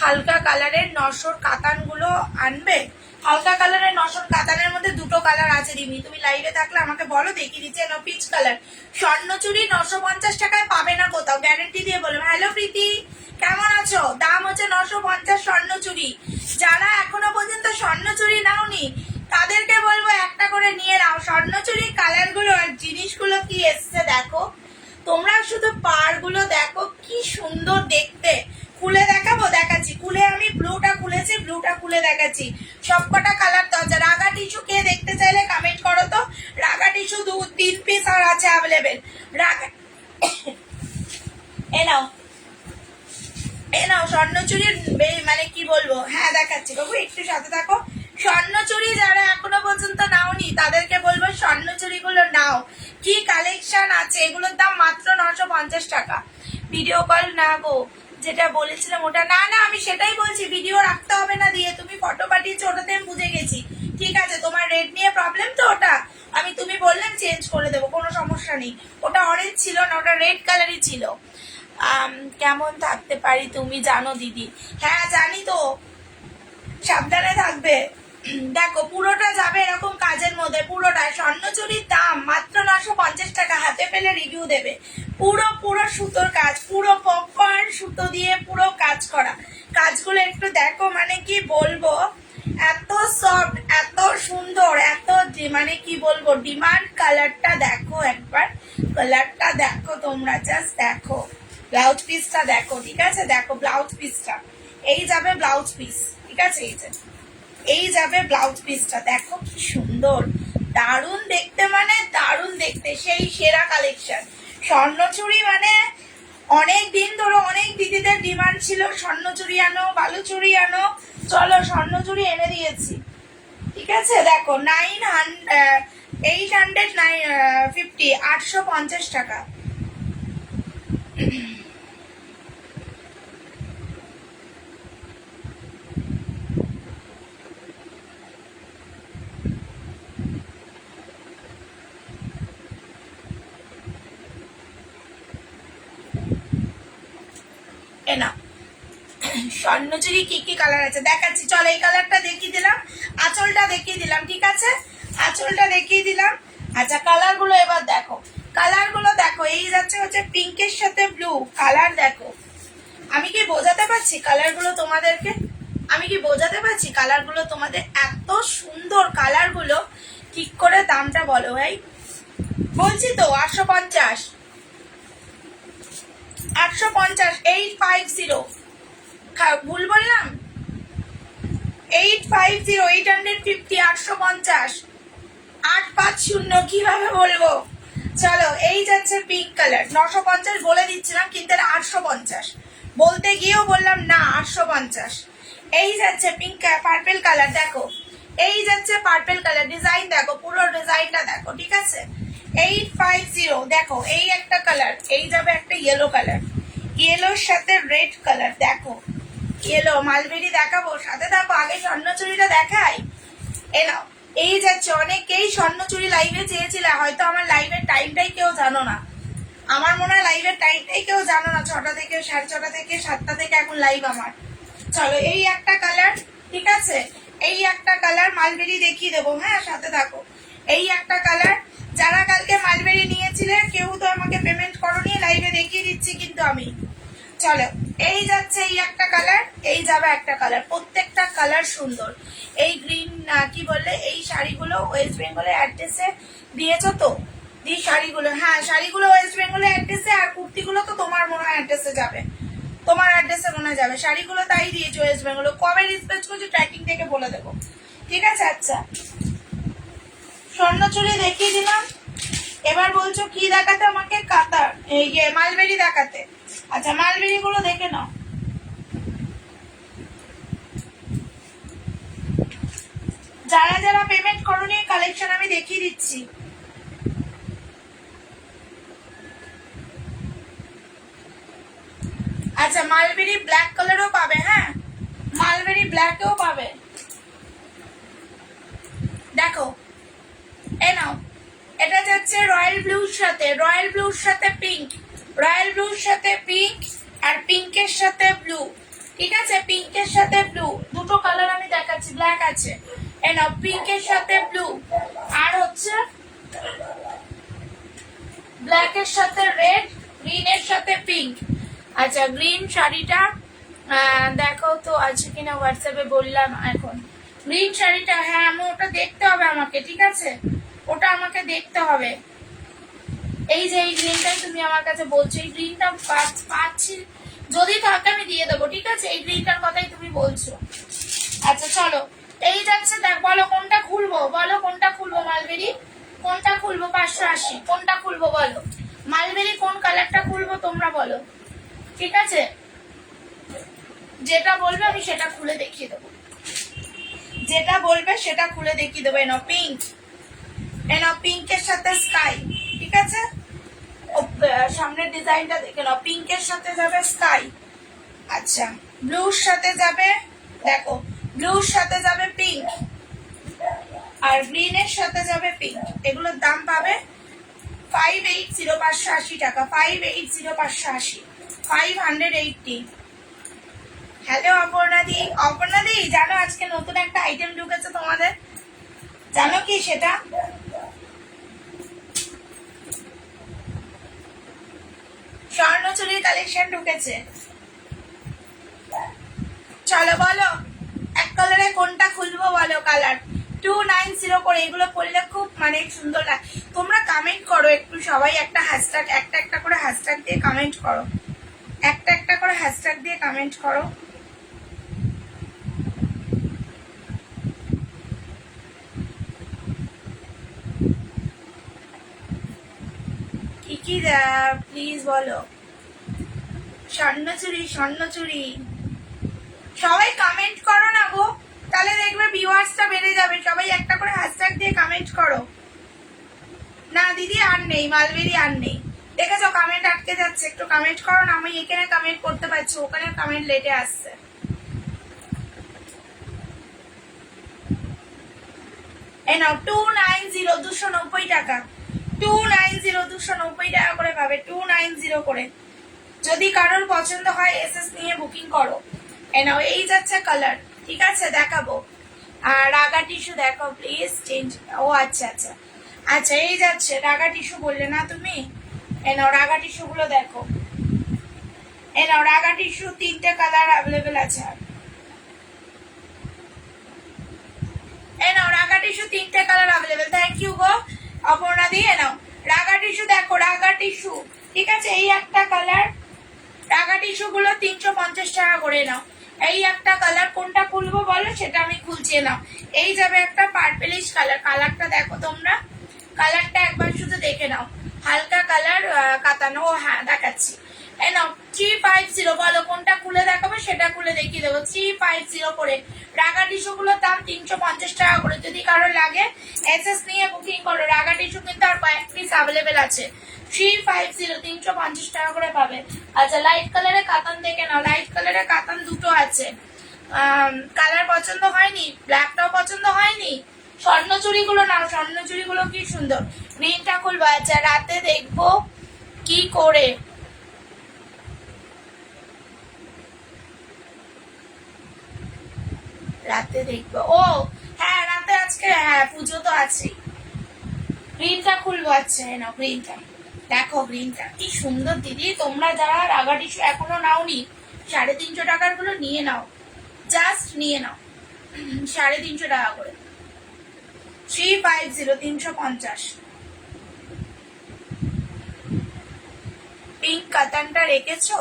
[SPEAKER 1] হালকা কালারের নশোর কাতানগুলো আনবে। হালকা কালারের নশোর কাতানের মধ্যে 2টো কালার আছে রিমি, তুমি লাইভে থাকলে আমাকে বলো, দেখিয়ে দিচ্ছে। পিচ কালার স্বর্ণচুরি 950 টাকায় পাবে না কোথাও, গ্যারেন্টি দিয়ে বললাম। হ্যালো প্রীতি, কেমন আছো? দাম হচ্ছে 950 স্বর্ণচুরি। যারা এখনো পর্যন্ত স্বর্ণচুরি নাওনি তাদেরকে বলবো একটা করে নিয়ে নাও। স্বর্ণচুরির কালার গুলো আর জিনিসগুলো কি এসছে দেখো, তোমরা শুধু পার গুলো দেখো কি সুন্দর দেখতে। খুলে দেখাবো, দেখাচ্ছি খুলে। আমি ব্লুটা খুলেছি, ব্লুটা খুলে দেখাচ্ছি। সবকটা কালার তো আছে। রাগা টিস্যু কে দেখতে চাইলে কমেন্ট করো তো। রাগা টিস্যু 2-3 পিস আর আছে অ্যাভেলেবেল। রাগা এ নাও স্বর্ণচুরির, কি বলবো। হ্যাঁ দেখাচ্ছি বাবু, একটু সাথে থাকো। স্বর্ণচুরি যারা এখনো পর্যন্ত নাওনি তাদেরকে বলবো স্বর্ণচুরিগুলো নাও। কি কালেকশন আছে, এগুলোর দাম মাত্র 950 টাকা। ভিডিও কল না গো, যেটা বলেছিলাম ওটা না। না আমি সেটাই বলছি, ভিডিও রাখতে হবে না দিয়ে, তুমি ফটো পাঠিয়েছো ওটাতে আমি বুঝে গেছি। ঠিক আছে, তোমার রেড নিয়ে প্রবলেম তো, ওটা আমি তুমি বললেন চেঞ্জ করে দেবো, কোনো সমস্যা নেই। ওটা অরেঞ্জ ছিল না, ওটা রেড কালারই ছিল। কেমন থাকতে পারি তুমি জানো দিদি? হ্যাঁ জানি তো, সাবধানে থাকবে। দেখো পুরোটা যাবে এরকম কাজের মধ্যে, পুরোটা স্বর্ণচুরির দাম মাত্র 950 টাকা। হাতে পেলে রিভিউ দেবে। পুরো পুরো সুতোর কাজ, পুরো পপকর্ন সুতো দিয়ে পুরো কাজ করা। কাজগুলো একটু দেখো, মানে কি বলবো, এত সফট, এত সুন্দর, এত মানে কি বলবো, ডিমান্ড। কালারটা দেখো একবার, কালারটা দেখো তোমরা, জাস্ট দেখো। ব্লাউজ পিসটা দেখো, ঠিক আছে? দেখো ব্লাউজ পিসটা, এই যাবে ব্লাউজ পিস, ঠিক আছে? এই যাবে ব্লাউজ পিসটা, দেখো কি সুন্দর, দারুণ দেখতে, মানে দারুণ দেখতে, সেই সেরা কালেকশন। স্বর্ণচুরি মানে অনেক দিন ধরে অনেক দিদিদের ডিমান্ড ছিল, স্বর্ণচুরি আনো, বালুচুরি আনো, চলো স্বর্ণচুরি এনে দিয়েছি, ঠিক আছে? দেখো 850 টাকা। না স্বর্ণচুরি কি কি কালার আছে দেখাচ্ছি, চলো। এই কালারটা দেখিয়ে দিলাম, আঁচলটা দেখিয়ে দিলাম, ঠিক আছে? আঁচলটা দেখিয়ে দিলাম। আচ্ছা কালার গুলো এবার দেখো, কালার গুলো দেখো। এই যাচ্ছে হচ্ছে পিঙ্কের সাথে ব্লু কালার, দেখো। আমি কি বোঝাতে পারছি কালার গুলো তোমাদেরকে? আমি কি বোঝাতে পারছি কালার গুলো তোমাদের? এত সুন্দর কালার গুলো। ঠিক করে দামটা বলো ভাই। বলছি তো 850, 850, 850। ভুল বললাম? 850, 850, 850, 850 কিভাবে বলবো? চলো এই যাচ্ছে পিঙ্ক কালার, 950 বলে দিচ্ছিলাম কিন্তু 850 বলতে গিয়েও বললাম না, 850। এই যাচ্ছে পিঙ্ক পার্পেল কালার, দেখো। এই যাচ্ছে পার্পেল কালার, ডিজাইন দেখো, পুরো ডিজাইনটা দেখো, ঠিক আছে? 850, দেখো। এই একটা কালার, এই যাবে একটা ইয়েলো কালার, ইয়েলোর সাথে রেড কালার, দেখো। ইয়েলো মালবেরি দেখাবো, সাথে দেখো আগে স্বর্ণচুরিটা দেখাই। এ নাও, এই যাচ্ছে। অনেকেই স্বর্ণচুরি লাইভে চেয়েছিলে, হয়তো আমার লাইভের টাইমটাই কেউ জানো না। আমার মনে হয় লাইভের টাইমটাই কেউ জানো না, 6টা থেকে 6:30 থেকে 7টা থেকে এখন লাইভ আমার। চলো এই একটা কালার, ঠিক আছে? এই একটা কালার মালবেরি দেখিয়ে দেবো, হ্যাঁ সাথে থাকো। এই একটা কালার, যারা কালকে মালবেরি নিয়েছিলে কেউ তো আমাকে পেমেন্ট করোনি, লাইভে দেখিয়ে দিচ্ছি কিন্তু আমি। চলো এই যাচ্ছে এই একটা কালার, এই যাবে একটা কালার, প্রত্যেকটা কালার সুন্দর। এই গ্রিন কি বললে, এই শাড়িগুলো ওয়েস্ট বেঙ্গলের অ্যাড্রেসে দিয়েছো তো? এই শাড়িগুলো, হ্যাঁ শাড়িগুলো ওয়েস্ট বেঙ্গলের অ্যাড্রেসে, আর কুর্তিগুলো তো তোমার মনে হয় অ্যাড্রেসে যাবে, তোমার অ্যাড্রেসে মনে যাবে। শাড়িগুলো তাই দিয়েছো ওয়েস্ট বেঙ্গলে। কবে রিসপেক্ট করছো ট্র্যাকিং থেকে বলে দেবো, ঠিক আছে? আচ্ছা স্বর্ণচুরি দেখিয়ে দিলাম, এবার বলছো কি দেখাতে আমাকে? কাতার, এই মালবেরি দেখাতে। আচ্ছা মালবেরি গুলো দেখে নাও। যারা যারা পেমেন্ট করোনি কালেকশন আমি দেখিয়ে দিচ্ছি। আচ্ছা মালবেরি ব্ল্যাক কালারও পাবে, হ্যাঁ মালবেরি ব্ল্যাকও পাবে, দেখো। এ নাও, এটা যাচ্ছে রয়্যাল ব্লুর সাথে, রয়্যাল ব্লুর সাথে পিঙ্ক, রয়্যাল ব্লুর সাথে পিঙ্ক, আর পিঙ্কের সাথে ব্লু, ঠিক আছে? পিঙ্কের সাথে ব্লু, দুটো কালার আমি দেখাচ্ছি, ব্ল্যাক আছে। এ নাও পিঙ্কের সাথে ব্লু, আর হচ্ছে ব্ল্যাকের সাথে রেড, গ্রিনের সাথে পিঙ্ক। আচ্ছা গ্রিন শাড়িটা দেখো তো আছে কিনা, হোয়াটসঅ্যাপে বললাম এখন। গ্রিন শাড়িটা, হ্যাঁ আমি ওটা দেখতে হবে আমাকে, ঠিক আছে? ওটা আমাকে দেখতে হবে। এই যে এই গ্রিনটাই তুমি আমার কাছে বলছো, এই গ্রিনটা পাচ্ছি, যদি থাকে আমি দিয়ে দেবো, ঠিক আছে? এই গ্রিনটার কথাই তুমি বলছো। আচ্ছা চলো এই যাচ্ছে, দেখ বলো কোনটা খুলবো, বলো কোনটা খুলবো? মালবেরি কোনটা খুলবো? 580 কোনটা খুলবো বলো? মালবেরি কোন কালারটা খুলবো তোমরা বলো, ঠিক আছে? যেটা বলবে আমি সেটা খুলে দেখিয়ে দেবো। যেটা বলবে সেটা খুলে দেখিয়ে দেবো। এনো পিঙ্ক, এনো পিঙ্কের সাথে স্কাই, ঠিক আছে? সামনের ডিজাইনটা দেখে নাও, পিঙ্কের সাথে যাবে স্কাই, আচ্ছা ব্লুর সাথে যাবে, দেখো ব্লুর সাথে যাবে পিঙ্ক, আর গ্রিনের সাথে যাবে পিঙ্ক। এগুলোর দাম পাবে 580, 580 টাকা, 580, 580, 580। হ্যালো অপর্ণাদি, অপর্ণাদি জানো আজকে নতুন একটা আইটেম ঢুকেছে তোমাদের, জানো কি সেটা? স্বর্ণচুরির কালেকশন ঢুকেছে। চলো বলো এক কালারে কোনটা খুলবো বলো, কালার 290 করে। এগুলো পরলে খুব মানে সুন্দর লাগে। তোমরা কমেন্ট করো একটু সবাই, একটা হ্যাশট্যাগ, একটা করে হ্যাশট্যাগ দিয়ে কমেন্ট করো, একটা করে হ্যাশট্যাগ দিয়ে কমেন্ট করো। কি কি প্লিজ বলো। স্বর্ণচুরি, স্বর্ণচুরি সবাই কমেন্ট করো না গো, তাহলে দেখবে ভিউয়ার্সটা বেড়ে যাবে। সবাই একটা করে হ্যাশট্যাগ দিয়ে কমেন্ট করো। না দিদি আর নেই, মালবেরি আর নেই। দেখেছো কমেন্ট আটকে যাচ্ছে, একটু কমেন্ট করো না। আমি এখানে কমেন্ট করতে পারছি, ওখানে কমেন্ট লেটে আসছে। এই নাও 290, 290 টাকা, 290, 290 টাকা করে পাবে, 290 করে। যদি কারোর পছন্দ হয় এসএস নিয়ে বুকিং করো। এই নাও, এই যাচ্ছে কালার, ঠিক আছে দেখাবো। আর রাগা টিস্যু দেখো প্লিজ, চেঞ্জ। ও আচ্ছা আচ্ছা আচ্ছা, এই যাচ্ছে রাগা টিস্যু বললে না তুমি। এই নাও রাগা টিস্যু গুলো দেখো। এই নাও রাগা টিস্যু, 3টে কালার অ্যাভেলেবেল আছে। এই নাও রাগা টিস্যু, 3টে কালার অ্যাভেলেবেল। থ্যাংক ইউ গো অপর্ণা দিয়ে। নাও রাগা টিস্যু দেখো, রাগা টিস্যু, ঠিক আছে? এই একটা কালার, রাগা টিস্যু গুলো 350 টাকা করে। নাও এই একটা কালার, কোনটা খুলবো বলো, সেটা আমি খুলছি। নাও এই যাবে একটা পার্পেলিশ কালার, কালারটা দেখো তোমরা, কালারটা একবার শুধু দেখে নাও, হালকা কালার কাতানো। হ্যাঁ দেখাচ্ছি। এই নাও 350, বলো কোনটা খুলে দেখাবো, সেটা খুলে দেখিয়ে দেবো। 350 করে। রাগা টিস্যু গুলোর দাম 350 টাকা করে। যদি কারো লাগে এসএস নিয়ে বুকিং করো। রাগা টিস্যু কিন্তু আর কয়েক পিস অ্যাভেলেবেল আছে। 350, 350 টাকা করে পাবে। আচ্ছা লাইট কালারে কাতান দেখে নাও, লাইট কালারে কাতান দুটো আছে। কালার পছন্দ হয়নি, ব্ল্যাকটাও পছন্দ হয়নি, স্বর্ণচুরি গুলো নাও, স্বর্ণচুরি গুলো কি সুন্দর। গ্রিনটা খুলবো, আচ্ছা রাতে দেখবো কি করে। রাতে দেখবো, ও হ্যাঁ রাতে আজকে, হ্যাঁ পুজো তো আছেই। গ্রিনটা খুলবো, আচ্ছা নাও গ্রিনটা দেখো, গ্রিনটা কি সুন্দর দিদি। তোমরা যারা রাগা টিস্যু এখনো নাওনি, 350 টাকার গুলো নিয়ে নাও, জাস্ট নিয়ে নাও। 350 টাকা করে, 350, 350। পিঙ্ক কাতানটা রেখেছো?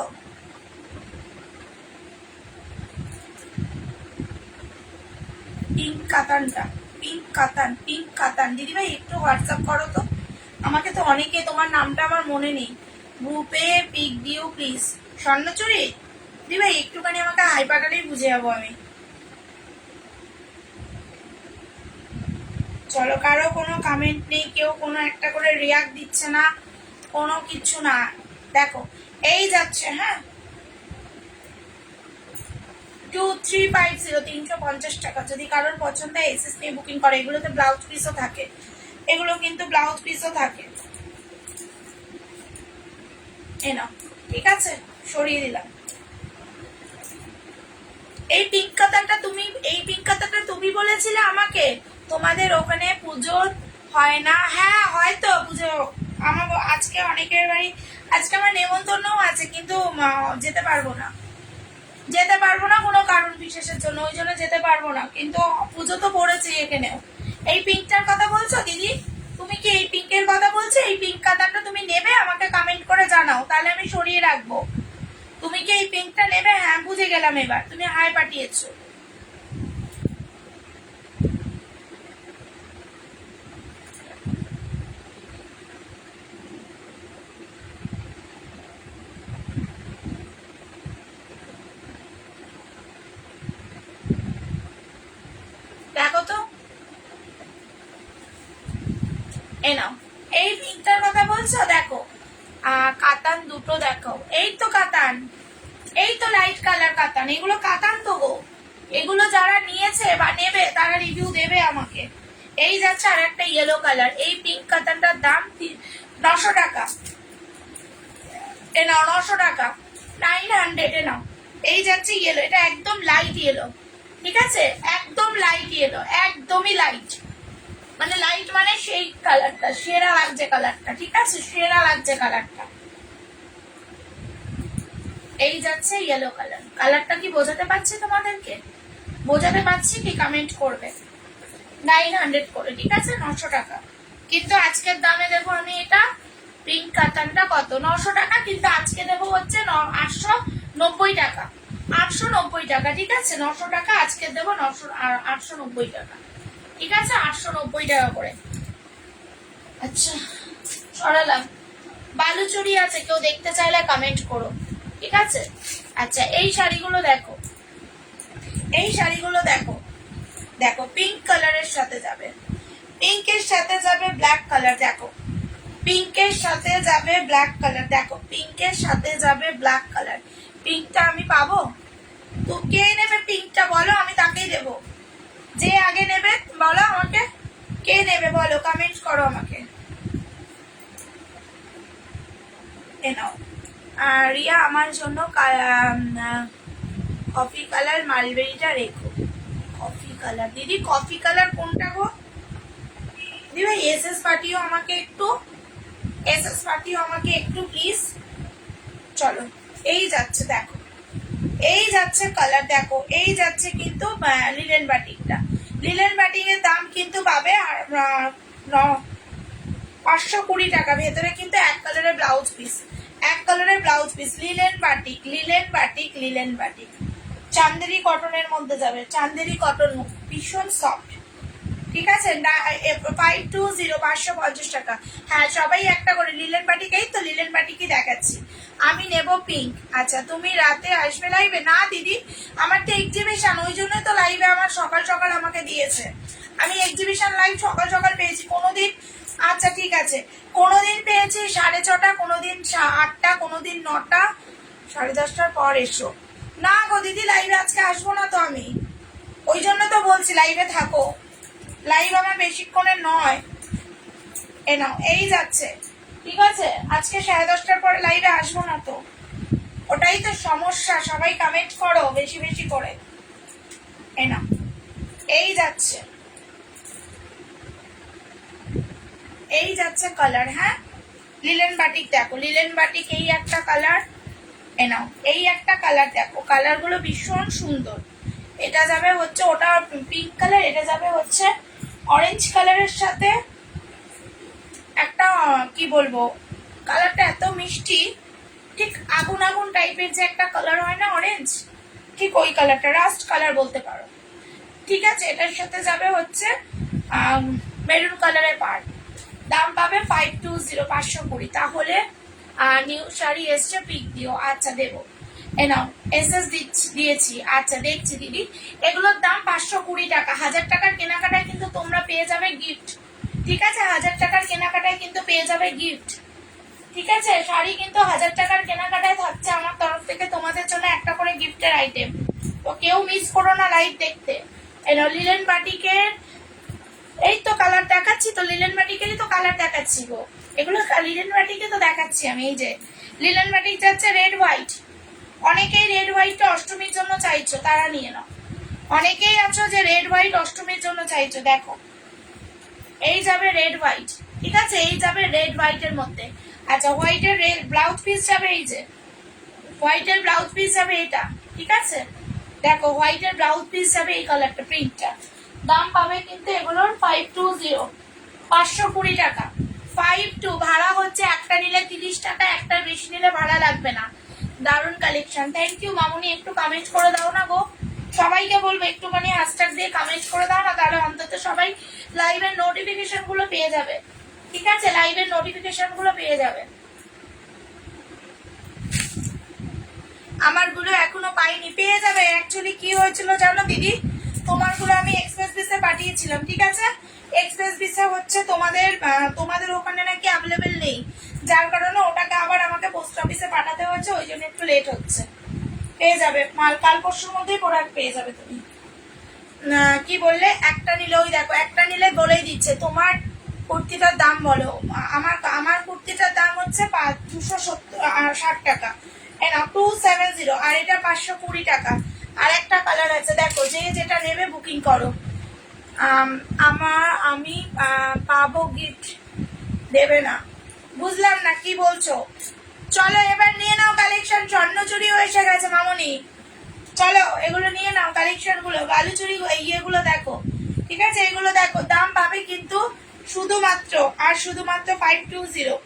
[SPEAKER 1] পিঙ্ক কাতানটা, পিঙ্ক কাতান, পিঙ্ক কাতান দিদি ভাই একটু হোয়াটসঅ্যাপ করো তো আমাকে। তো অনেকে, তোমার নামটা আমার মনে নেই, গ্রুপে পিক দিও প্লিজ। স্বর্ণচুরি দিদি ভাই একটুখানি আমাকে হাই পাঠালেই বুঝে যাবো আমি। চলো কারো কোনো কমেন্ট নেই, কেউ কোনো একটা করে রিয়াক্ট দিচ্ছে না, কোনো কিছু না। দেখো এই যাচ্ছে, হ্যাঁ 2350, 350 টাকা। যদি কারোর পছন্দ এসএস নিয়ে বুকিং করে। এগুলোতে ব্লাউজ পিসও থাকে, এগুলো কিন্তু ব্লাউজ পিসও থাকে। এ নাও, ঠিক আছে সরিয়ে দিলাম। এই পিঙ্ক কাতারটা তুমি, এই পিঙ্ক কাতারটা তুমি বলেছিলে আমাকে, তোমাদের ওখানে পুজো হয় না? হ্যাঁ হয়তো পুজো। আমার আজকে অনেকের বাড়ি, আজকে আমার নেমন্তন্নও আছে, কিন্তু যেতে পারবো না, যেতে পারবো না কোনো কারণ বিশেষের জন্য, ওই জন্য যেতে পারবো না। কিন্তু পুজো তো পড়েছে এখানেও। এই পিঙ্কটার কথা বলছো দিদি? তুমি কি এই পিঙ্কের কথা বলছো? এই পিঙ্ক কাতারটা তুমি নেবে? আমাকে কমেন্ট করে জানাও, তাহলে আমি সরিয়ে রাখবো। তুমি কি এই পিঙ্কটা নেবে? হ্যাঁ বুঝে গেলাম এবার, তুমি হাই পাঠিয়েছো। এ নাও, এই পিঙ্কটার কথা বলছো, দেখো কাতান দুটো দেখো, এই তো কাতান, এই তো লাইট কালার কাতান, এগুলো কাতান তো গো। এগুলো যারা নিয়েছে বা নেবে তারা রিভিউ দেবে আমাকে। এই যাচ্ছে আর একটা ইয়েলো কালার, এই পিঙ্ক কাতানটার দাম 900 টাকা। এ নাও 900 টাকা, 900। এ নাও, এই যাচ্ছে ইয়েলো, এটা একদম লাইট ইয়েলো, ঠিক আছে, একদম লাইট ইয়েলো, একদমই লাইট, মানে লাইট মানে সেই কালারটা সেরা লাগছে, কালারটা ঠিক আছে, সেরা লাগছে কালারটা। এই যাচ্ছে ইয়েলো কালার, কালারটা কি বোঝাতে পারছি তোমাদেরকে? বোঝাতে পারছি কি? কমেন্ট করবে। 900 করে, ঠিক আছে, 900 টাকা। কিন্তু আজকের দামে দেবো আমি এটা পিঙ্ক কাতানটা কত? 900 টাকা, কিন্তু আজকে দেবো হচ্ছে 890 টাকা, 890 টাকা, ঠিক আছে, 900 টাকা আজকে দেবো 890 টাকা, ঠিক আছে, 890 টাকা করে। আচ্ছা সরালাম। বালুচুরি আছে, কেউ দেখতে চাইলে কমেন্ট করো, ঠিক আছে। আচ্ছা এই শাড়িগুলো দেখো, এই শাড়িগুলো দেখো, দেখো পিঙ্ক কালারের সাথে যাবে, পিঙ্কের সাথে যাবে ব্ল্যাক কালার, দেখো পিঙ্কের সাথে যাবে ব্ল্যাক কালার, দেখো পিঙ্কের সাথে যাবে ব্ল্যাক কালার। পিঙ্কটা আমি পাবো তো? কে নেবে পিঙ্কটা বলো, আমি তাকেই দেবো। যে আগে নেবে বলো আমাকে, কে নেবে বলো, কমেন্ট করো আমাকে। এ নাও, রিয়া আমার জন্য কফি কালার মালবেরিটা রেখো। কফি কালার দিদি, কফি কালার কোনটা গো দিদি ভাই? এসএস পাঠিও আমাকে একটু, এসএস পাঠিও আমাকে একটু প্লিজ। চলো এই যাচ্ছে, দেখো এই যাচ্ছে কালার, দেখো এই যাচ্ছে কিন্তু লিলেন বাটিকটা। লিলেন বাটিকের দাম কিন্তু পাবে 520 টাকা। ভেতরে কিন্তু এক কালারের ব্লাউজ পিস, এক কালারের blouse piece, linen batik, linen batik, linen batik. Chanderi কটনের মধ্যে যাবে, চান্দেরি কটন, ভীষণ সফট, ঠিক আছে। 520, 550 টাকা। হ্যাঁ সবাই একটা করে লিলেন বাটিক, এই তো লিলেন বাটিকই দেখাচ্ছি। আমি নেব পিঙ্ক। আচ্ছা তুমি রাতে আসবে লাইভে? না দিদি, আমার তো এক্সিবিশন, ওই জন্য তো লাইভে আমার সকাল সকাল আমাকে দিয়েছে। আমি এক্সিবিশন লাইভ সকাল সকাল পেয়েছি কোনোদিন। আচ্ছা ঠিক আছে, কোনোদিন পেয়েছি 6:30, কোনোদিন 8টা, কোনোদিন 9টা, 10:30টার পর এসো। না গো দিদি, লাইভে আজকে আসবো না তো আমি, ওই জন্য তো বলছি লাইভে থাকো, লাইভ আমার বেশিক্ষণের নয়। এ নাও এই যাচ্ছে, ঠিক আছে, আজকে 10:30টার পরে লাইভে আসবো না তো, ওটাই তো সমস্যা। সবাই কমেন্ট করো বেশি বেশি করে। এ নাও এই যাচ্ছে, এই যাচ্ছে কালার। হ্যাঁ লিলেন বাটিক দেখো, লিলেন বাটিক এই একটা কালার। এ নাও এই একটা কালার, দেখো কালারগুলো ভীষণ সুন্দর। এটা যাবে হচ্ছে, ওটা পিঙ্ক কালার, এটা যাবে হচ্ছে অরেঞ্জ কালারের সাথে একটা, কি বলবো, কালারটা এত মিষ্টি, ঠিক আগুন আগুন টাইপের যে একটা কালার হয় না অরেঞ্জ, ঠিক ওই কালারটা, রাস্ট কালার বলতে পারো, ঠিক আছে। এটার সাথে যাবে হচ্ছে মেরুন কালারের পাড়, দাম পাবে 520, 520। তাহলে নিউ শাড়ি এসছে, পিক দিও। আচ্ছা দেবো, এ নাও এসএস দিয়েছি। আচ্ছা দেখছি দিদি, এগুলোর দাম 520 টাকা। 1000 টাকার কেনাকাটায় কিন্তু তোমরা পেয়ে যাবে গিফট, ঠিক আছে, 1000 টাকার কেনাকাটায় কিন্তু পেয়ে যাবে গিফট, ঠিক আছে। শাড়ি কিন্তু 1000 টাকার কেনাকাটায় থাকছে আমার তরফ থেকে তোমাদের জন্য একটা করে গিফটের আইটেম, তো কেউ মিস করো না লাইভ দেখতে। এনো লিলেন বাটিকের এই তো কালার দেখাচ্ছি, তো লিলেন বাটিকেরই তো কালার দেখাচ্ছি গো, এগুলো লিলেন বাটিকে তো দেখাচ্ছি আমি। এই যে লিলেন বাটিক যাচ্ছে রেড হোয়াইট, অনেকেই রেড হোয়াইটটা অষ্টমীর জন্য চাইছো, তারা নিয়ে নাও। অনেকেই আছো যে রেড হোয়াইট অষ্টমীর জন্য চাইছো, দেখো এই যাবে রেড হোয়াইট, ঠিক আছে, এই যাবে রেড হোয়াইটের মধ্যে। আচ্ছা হোয়াইটের ব্লাউজ পিস যাবে, এই যে হোয়াইটের ব্লাউজ পিস যাবে এটা, ঠিক আছে, দেখো হোয়াইটের ব্লাউজ পিস যাবে এই কালারটা, প্রিন্টটা। দাম পাবে কিন্তু এগুলোর 520, 520 টাকা, 52। ভাড়া হচ্ছে একটা নিলে 30 টাকা, একটা বেশি নিলে ভাড়া লাগবে না। দারুণ কালেকশন, থ্যাংক ইউ মামুনি। একটু কমেন্ট করে দাও না গো, সবাইকে বলবো একটুখানি হ্যাশট্যাগ দিয়ে কমেন্ট করে দাও না, তাহলে অন্তত সবাই লাইভের নোটিফিকেশন গুলো পেয়ে যাবে, ঠিক আছে, লাইভের নোটিফিকেশন গুলো পেয়ে যাবে। আমার গুলো এখনো পাইনি, পেয়ে যাবে। অ্যাকচুয়ালি কি হয়েছিল জানো দিদি, তোমার গুলো আমি এক্সপ্রেস পিসে পাঠিয়েছিলাম, ঠিক আছে, এক্সপ্রেস ভিসা হচ্ছে তোমাদের ওখানে নাকি অ্যাভেলেবেল নেই, যার কারণে ওটাকে আবার আমাকে পোস্ট অফিসে পাঠাতে হচ্ছে, ওই জন্য একটু লেট হচ্ছে। পেয়ে যাবে মাল, কাল পরশুর মধ্যেই প্রোডাক্ট পেয়ে যাবে তুমি। কি বললে একটা নিলে, ওই দেখো একটা নিলে বলেই দিচ্ছে তোমার কুর্তিটার দাম বলো। আমার কুর্তিটার দাম হচ্ছে 260 টাকা, 270, আর এটা 520 টাকা। আর একটা কালার আছে, দেখো যে যেটা নেবে বুকিং করো। আমি পাবো গিফট, দেবে না, বুঝলাম না কি বলছো। চলো এবার নিয়ে নাও কালেকশন, স্বর্ণচুরিও এসে গেছে মামনি, চলো এগুলো নিয়ে নাও কালেকশন গুলো, বালুচুরি ইয়েগুলো দেখো, ঠিক আছে, এগুলো দেখো, দাম পাবে কিন্তু শুধুমাত্র 520।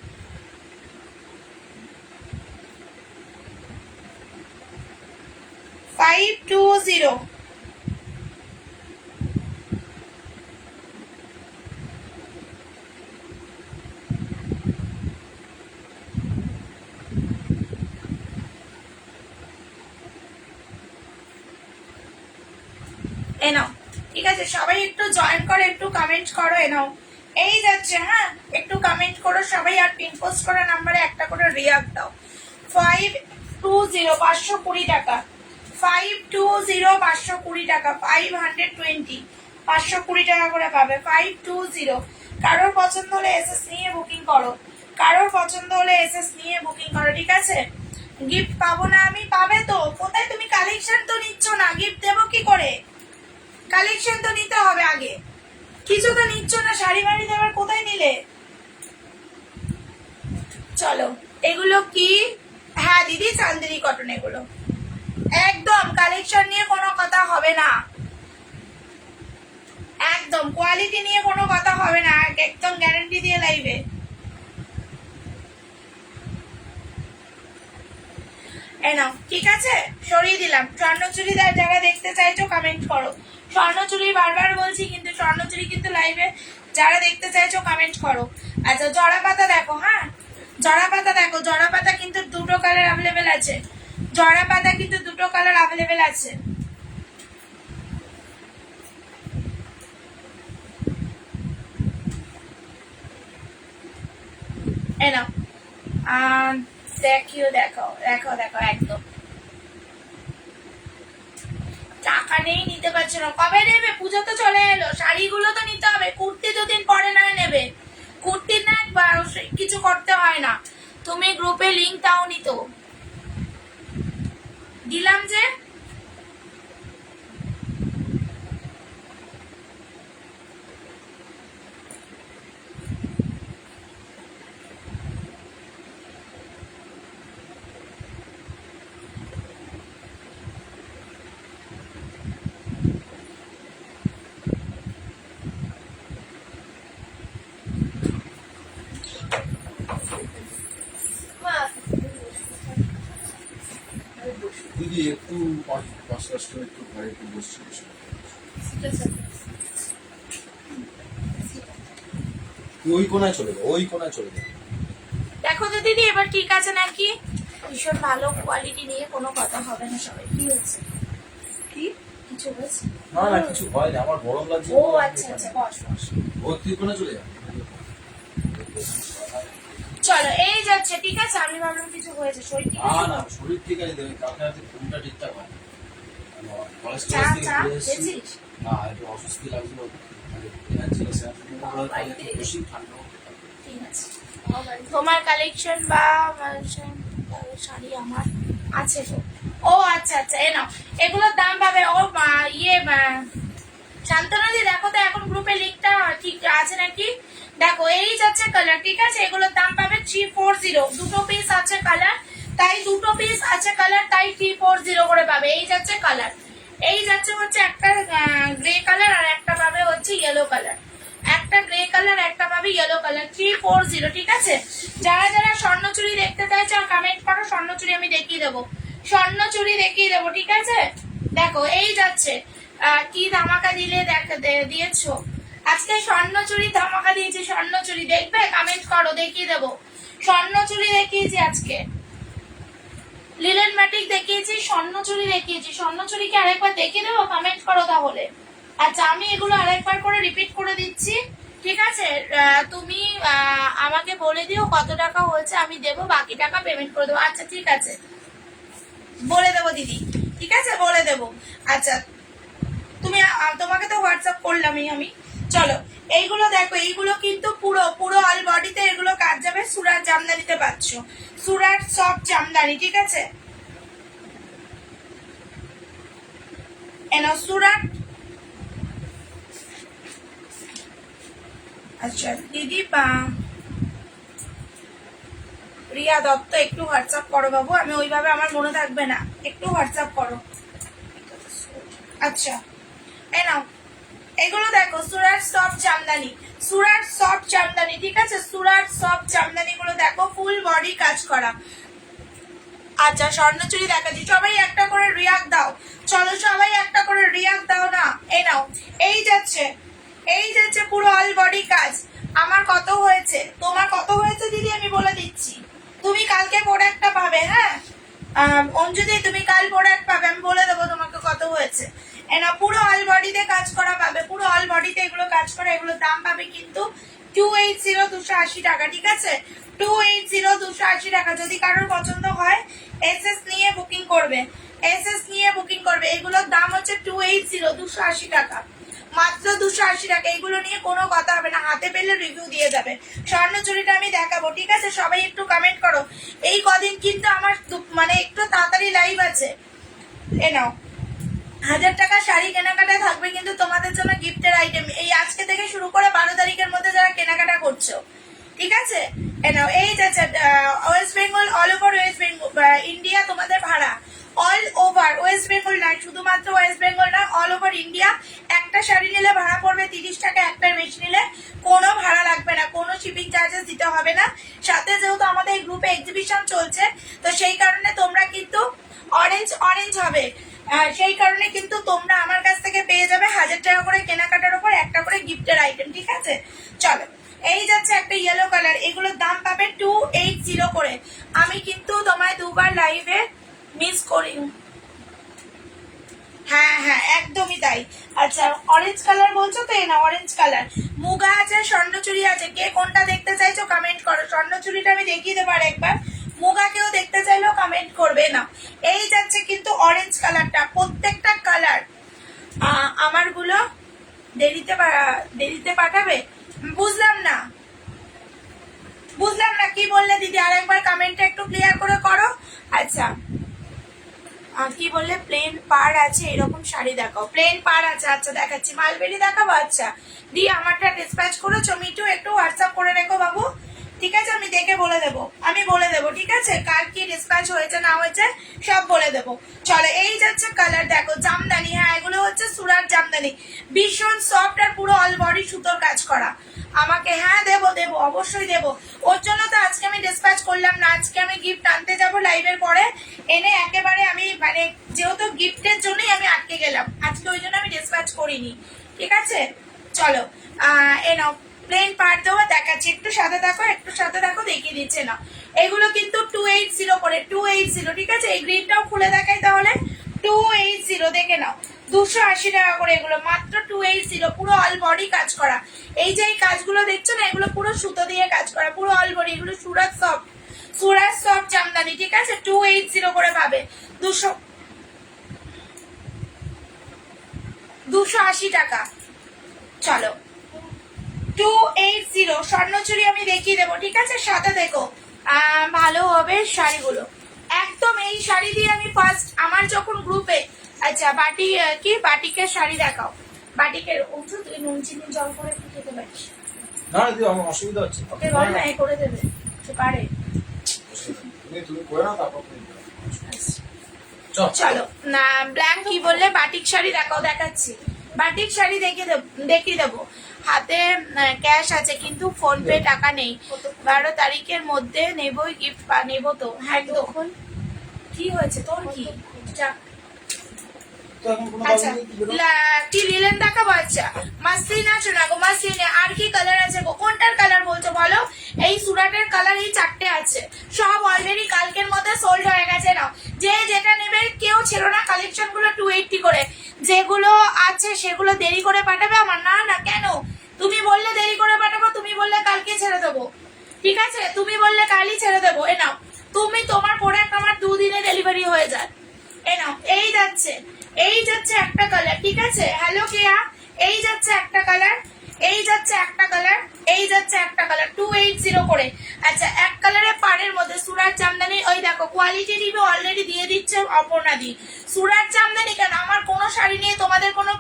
[SPEAKER 1] এনাও, ঠিক আছে, সবাই একটু জয়েন করো, একটু কমেন্ট করো, এনাও এই যাচ্ছে। হ্যাঁ, একটু কমেন্ট করো সবাই, আর পিন পোস্ট করা নাম্বারে একটা করে রিয়াক্ট দাও। 520, 520 টাকা, 520, 520 টাকা, 520, 520 টাকা করে পাবে। 520, কারোর পছন্দ হলে এসএস নিয়ে বুকিং করো, কারোর পছন্দ হলে এসএস নিয়ে বুকিং করো, ঠিক আছে। গিফট পাবো না আমি, পাবে তো, কোথায় তুমি কালেকশন তো নিচ্ছ না, গিফট দেবো কি করে? কালেকশন তো নিতে হবে আগে, কিছু তো নিচ্ছ না, শাড়ি মাড়ি দেবার কোথায় নিলে? চলো এগুলো কি? হ্যাঁ দিদি, চান্দেরি কটন, এগুলো একদম কালেকশন নিয়ে কোনো কথা হবে না, একদম কোয়ালিটি নিয়ে কোনো কথা হবে না, একদম গ্যারান্টি দিয়ে লাইবে। এনাও, ঠিক আছে, সরিয়ে দিলাম। স্বর্ণচুরি যারা দেখতে চাইছো কমেন্ট করো, স্বর্ণচুরি বারবার বলছি, কিন্তু স্বর্ণচুরি কিন্তু লাইভে যারা দেখতে চাইছো কমেন্ট করো। আচ্ছা জড়া পাতা দেখো, হ্যাঁ জড়া পাতা দেখো, জড়া পাতা কিন্তু দুটো কালার অ্যাভেলেবেল আছে, জড়া পাতা কিন্তু দুটো কালার অ্যাভেলেবেল আছে। এনাও দেখিও, দেখো দেখো দেখো, একদম টাকা নেই, নিতে পারছো না, কবে নেবে? পুজো তো চলে এলো, শাড়িগুলো তো নিতে হবে, কুর্তি দুদিন পরে নয় নেবে, কুর্তির না কিছু করতে হয় না। তুমি গ্রুপে লিঙ্ক দাওনি তো, দিলাম যে।
[SPEAKER 2] দিদি একটু 5-10 মিনিট একটু ঘরে একটু বসছি, ওই কোনায় চলে যাও, ওই কোনায় চলে যাও।
[SPEAKER 1] দেখো তো দিদি এবার ঠিক আছে নাকি? ভীষণ ভালো কোয়ালিটি নিয়ে কোনো কথা হবে না। সবাই কি হচ্ছে? কি কিছু হয়েছে?
[SPEAKER 2] না না কিছু হয়নি, আমার গরম লাগছে।
[SPEAKER 1] ও আচ্ছা আচ্ছা, বস বস।
[SPEAKER 2] ও তুই কোনায় চলে যা।
[SPEAKER 1] চলো এই যাচ্ছে, ঠিক আছে। আমি ভাবলাম কিছু হয়েছে, শরীর ঠিক আছে?
[SPEAKER 2] না শরীর ঠিক আছে, দেবে কালকে রাতে ঘুমটা ঠিকঠাক হয়
[SPEAKER 1] চা চা খেয়েছিস?
[SPEAKER 2] না একটু অস্বস্তি লাগছিল, ছিল বেশি ঠান্ডা।
[SPEAKER 1] ঠিক আছে, তোমার কালেকশন বা শাড়ি আমার আছে তো। ও আচ্ছা আচ্ছা, এ নাও, এগুলোর দাম পাবে। ও ইয়ে শান্তনদি দেখো তো এখন গ্রুপে লিঙ্কটা ঠিক আছে নাকি, দেখো এই যাচ্ছে কালার, ঠিক আছে। এগুলোর দাম পাবে 340, দুটো পিস আছে কালার, তাই দুটো পিস আছে কালার, তাই 340 করে পাবে। এই যাচ্ছে কালার, এই যাচ্ছে হচ্ছে একটা গ্রে কালার, আর একটা পাবে হচ্ছে ইয়েলো কালার, একটা গ্রে কালার, একটা পাবে ইয়েলো কালার, 340, ঠিক আছে। যারা যারা স্বর্ণচুরি দেখতে চাইছো কমেন্ট করো, স্বর্ণচুরি আমি দেখিয়ে দেবো, স্বর্ণচুরি দেখিয়ে দেবো, ঠিক আছে। দেখো এই যাচ্ছে, কি ধামাকা দিলে দিয়েছো আজকে, স্বর্ণচুরি ধামাকা দিয়েছি, স্বর্ণচুরি দেখবে কমেন্ট করো, দেখিয়ে দেবো। স্বর্ণচুরি দেখিয়েছি আজকে, লিলেন ম্যাটিক দেখিয়েছি, স্বর্ণচুরি দেখিয়েছি। স্বর্ণচুরিকে আরেকবার দেখিয়ে দেবো, কমেন্ট করো তাহলে। আচ্ছা আমি এগুলো আরেকবার করে রিপিট করে দিচ্ছি, ঠিক আছে? তুমি আমাকে বলে দিও কত টাকা হয়েছে, আমি দেবো, বাকি টাকা পেমেন্ট করে দেবো। আচ্ছা ঠিক আছে, বলে দেবো দিদি, ঠিক আছে বলে দেবো। আচ্ছা তুমি তোমাকে তো হোয়াটসঅ্যাপ করলামই আমি। চলো এইগুলো দেখো, এইগুলো কিন্তু পুরো পুরো অল বডিতে এগুলো কাজ যাবে। সুরাট জামদানিতে পাচ্ছ, সুরাট সফট জামদানি, ঠিক আছে? এনো সুরাট। আচ্ছা দিদি রিয়া দত্ত একটু হোয়াটসঅ্যাপ করো বাবু, আমি ওইভাবে আমার মনে থাকবে না, একটু হোয়াটসঅ্যাপ করো। আচ্ছা এই নাও, এগুলো দেখো সুরাট সফট জামদানি, সুরাট সফট জামদানি, ঠিক আছে? সুরাট সফট জামদানি গুলো দেখো, ফুল বডি কাজ করা। আচ্ছা স্বর্ণচুরি দেখাচ্ছি, সবাই একটা করে রিয়াক্ট দাও। চলো সবাই একটা করে রিয়াক্ট দাও না। এই নাও, এই যাচ্ছে, এই যাচ্ছে পুরো অল বডি কাজ। আমার কত হয়েছে, তোমার কত হয়েছে দিদি আমি বলে দিচ্ছি। তুমি কালকে প্রোডাক্টটা পাবে, হ্যাঁ অঞ্জুদি তুমি কাল প্রোডাক্ট পাবে, আমি বলে দেবো তোমাকে কত হয়েছে। এনা পুরো অল বডিতে কাজ করা পাবে, পুরো অল বডিতে এগুলো কাজ করা। এগুলোর দাম পাবে কিন্তু 280 280 টাকা, ঠিক আছে? 280 280 টাকা। যদি কারোর পছন্দ হয় এসএস নিয়ে বুকিং করবে, এসএস নিয়ে বুকিং করবে। এগুলোর দাম হচ্ছে 280 280 টাকা, মাত্র 280 টাকা। এগুলো নিয়ে কোনো কথা হবে না, হাতে পেলে রিভিউ দিয়ে যাবে। স্বর্ণচুরিটা আমি দেখাবো, ঠিক আছে? সবাই একটু কমেন্ট করো। এই কদিন কিন্তু আমার মানে একটু তাড়াতাড়ি লাইভ আছে। এ নাও 1000 টাকা শাড়ি কেনাকাটা থাকবে কিন্তু তোমাদের জন্য গিফটের আইটেম। এই আজকে থেকে শুরু করে 12 তারিখের মধ্যে যারা কেনাকাটা করছো, ঠিক আছে? এ নাও, এই যাচ্ছে West Bengal, all over West Bengal India তোমাদের ভাড়া, অল ওভার ওয়েস্ট বেঙ্গল না, শুধুমাত্র ওয়েস্ট বেঙ্গল না, অল ওভার ইন্ডিয়া। একটা শাড়ি নিলে ভাড়া পড়বে 30 টাকা, একটার বেশি নিলে কোনো ভাড়া লাগবে না, কোনো শিপিং চার্জেস দিতে হবে না। সাথে যেহেতু আমাদের এই গ্রুপে এক্সিবিশন চলছে, তো সেই কারণে তোমরা কিন্তু অরেঞ্জ অরেঞ্জ হবে, সেই কারণে কিন্তু তোমরা আমার কাছ থেকে পেয়ে যাবে 1000 টাকা করে কেনাকাটার উপর একটা করে গিফটের আইটেম, ঠিক আছে? চলো এই যাচ্ছে একটা ইয়েলো কালার, এগুলোর দাম পাবে 280 করে। আমি কিন্তু তোমায় দুবার লাইভে মিস করি, হ্যাঁ হ্যাঁ একদমই তাই। আচ্ছা অরেঞ্জ কালার বলছো তো, এই না অরেঞ্জ কালার, মুগা আছে, স্বর্ণচুরি আছে, কে কোনটা দেখতে চাইছো কমেন্ট করো। স্বর্ণচুরিটা আমি দেখিয়ে দেবো আর একবার, মুগাকেও দেখতে চাইলেও কমেন্ট করবে। না এই যাচ্ছে কিন্তু অরেঞ্জ কালারটা, প্রত্যেকটা কালার আমারগুলো দেরিতে পাঠাবে, বুঝলাম না, বুঝলাম না কি বললে দিদি, আর একবার কমেন্টটা একটু ক্লিয়ার করে করো। আচ্ছা কি বললে, প্লেন পাড় আছে এরকম শাড়ি দেখাও, প্লেন পাড় আছে, আচ্ছা দেখাচ্ছি। মালবেরি দেখাবো, আচ্ছা দি আমারটা ডিসপ্যাচ করেছো, মিটু একটু হোয়াটসঅ্যাপ করে রেখো বাবু, ঠিক আছে? আমি দেখে বলে দেবো, আমি বলে দেবো, ঠিক আছে? কার কি ডিসপ্যাচ হয়েছে না হয়েছে সব বলে দেবো। চলো এই যাচ্ছে কালার দেখো, জামদানি, হ্যাঁ এগুলো হচ্ছে সুরাট জামদানি, ভীষণ সফট আর পুরো অল বডি সুতোর কাজ করা। আমাকে হ্যাঁ দেবো দেবো, অবশ্যই দেবো, ওর জন্য তো আজকে আমি ডিসপ্যাচ করলাম না। আজকে আমি গিফট আনতে যাবো লাইভের পরে, এনে একেবারে আমি মানে যেহেতু গিফটের জন্যই আমি আটকে গেলাম আজকে, ওই জন্য আমি ডিসপ্যাচ করিনি, ঠিক আছে? চলো এ নাও প্লেন পার্ট দেওয়া দেখাচ্ছি, একটু সাথে থাকো, একটু সাথে থাকো, দেখিয়ে দিচ্ছে না। এগুলো কিন্তু 280 করে, 280, ঠিক আছে? এই গ্রিনটাও খুলে দেখাই তাহলে, 280 দেখে নাও, 280 টাকা করে এগুলো, মাত্র 280, পুরো অল বডি কাজ করা। এই যে এই কাজগুলো দেখছো না, এগুলো পুরো সুতো দিয়ে কাজ করা, পুরো অল বডি। এগুলো সুরাট সফট জামদানি, ঠিক আছে? 280 করে পাবে, 280 টাকা। চলো 280, স্বর্ণচুরি আমি দেখিয়ে দেবো, ঠিক আছে? সাথে দেখো ভালো হবে শাড়িগুলো, একদম এই শাড়ি দিয়ে আমি ফার্স্ট আমার যখন গ্রুপে, আচ্ছা বাটিকের শাড়ি দেখাও, বাটিকের ওষুধ, তুই নুন চিনি জল করে খেতে পারিস
[SPEAKER 2] না দিদি, আমার অসুবিধা হচ্ছে,
[SPEAKER 1] ওকে বল না, এ করে দেবে, সে পারে।
[SPEAKER 2] তুমি করে নাও, তারপর
[SPEAKER 1] চলো না ব্ল্যাক কি বললে, বাটিক শাড়ি দেখাও, দেখাচ্ছি বাটিক শাড়ি দেখিয়ে দেবো। হাতে ক্যাশ আছে কিন্তু ফোন পে টাকা নেই, 12 তারিখের মধ্যে নেবই গিফট, নেবো তো। হ্যাঁ তখন কি হয়েছে তোর, কি
[SPEAKER 2] তো এখন কোনো
[SPEAKER 1] আচ্ছা
[SPEAKER 2] বাবু নেই, কি বেরো?
[SPEAKER 1] কি লিলেন দেখাবো? আচ্ছা মাসলিন আছে না গো? মাসলিনে আর কি কালার আছে গো? কোনটার কালার বলছো বলো? এই সুরাটের কালার এই 4টে আছে, সব অলরেডি কালকের মধ্যে সোল্ড হয়ে গেছে। নাও যে যেটা নেবে, কেউ ছিল না। কালেকশন গুলো 280 করে, যেগুলো আছে সেগুলো দেরি করে পাঠাবে আমার। না না, কেন? তুমি বললে দেরি করে পাঠাবো, তুমি বললে কালকে ছেড়ে দেবো, ঠিক আছে? তুমি বললে কালই ছেড়ে দেবো। এ নাও, তুমি তোমার প্রোডাক্ট আমার 2 দিনে ডেলিভারি হয়ে যায়। এ নাও, এই যাচ্ছে একটা কালার, ঠিক আছে? হ্যালো কেয়া, এই যাচ্ছে একটা কালার, এই যাচ্ছে একটা কালার, এই যাচ্ছে একটা কালার, 280 করে। আচ্ছা, এক কালারের পাড়ের মধ্যে সুরাট জামদানি, ওই দেখো কোয়ালিটি রিভিউ অলরেডি দিয়ে দিচ্ছে অপর্ণা দি। সুরাট জামদানি কেন, আমার কোনো শাড়ি নিয়ে তোমাদের কোনো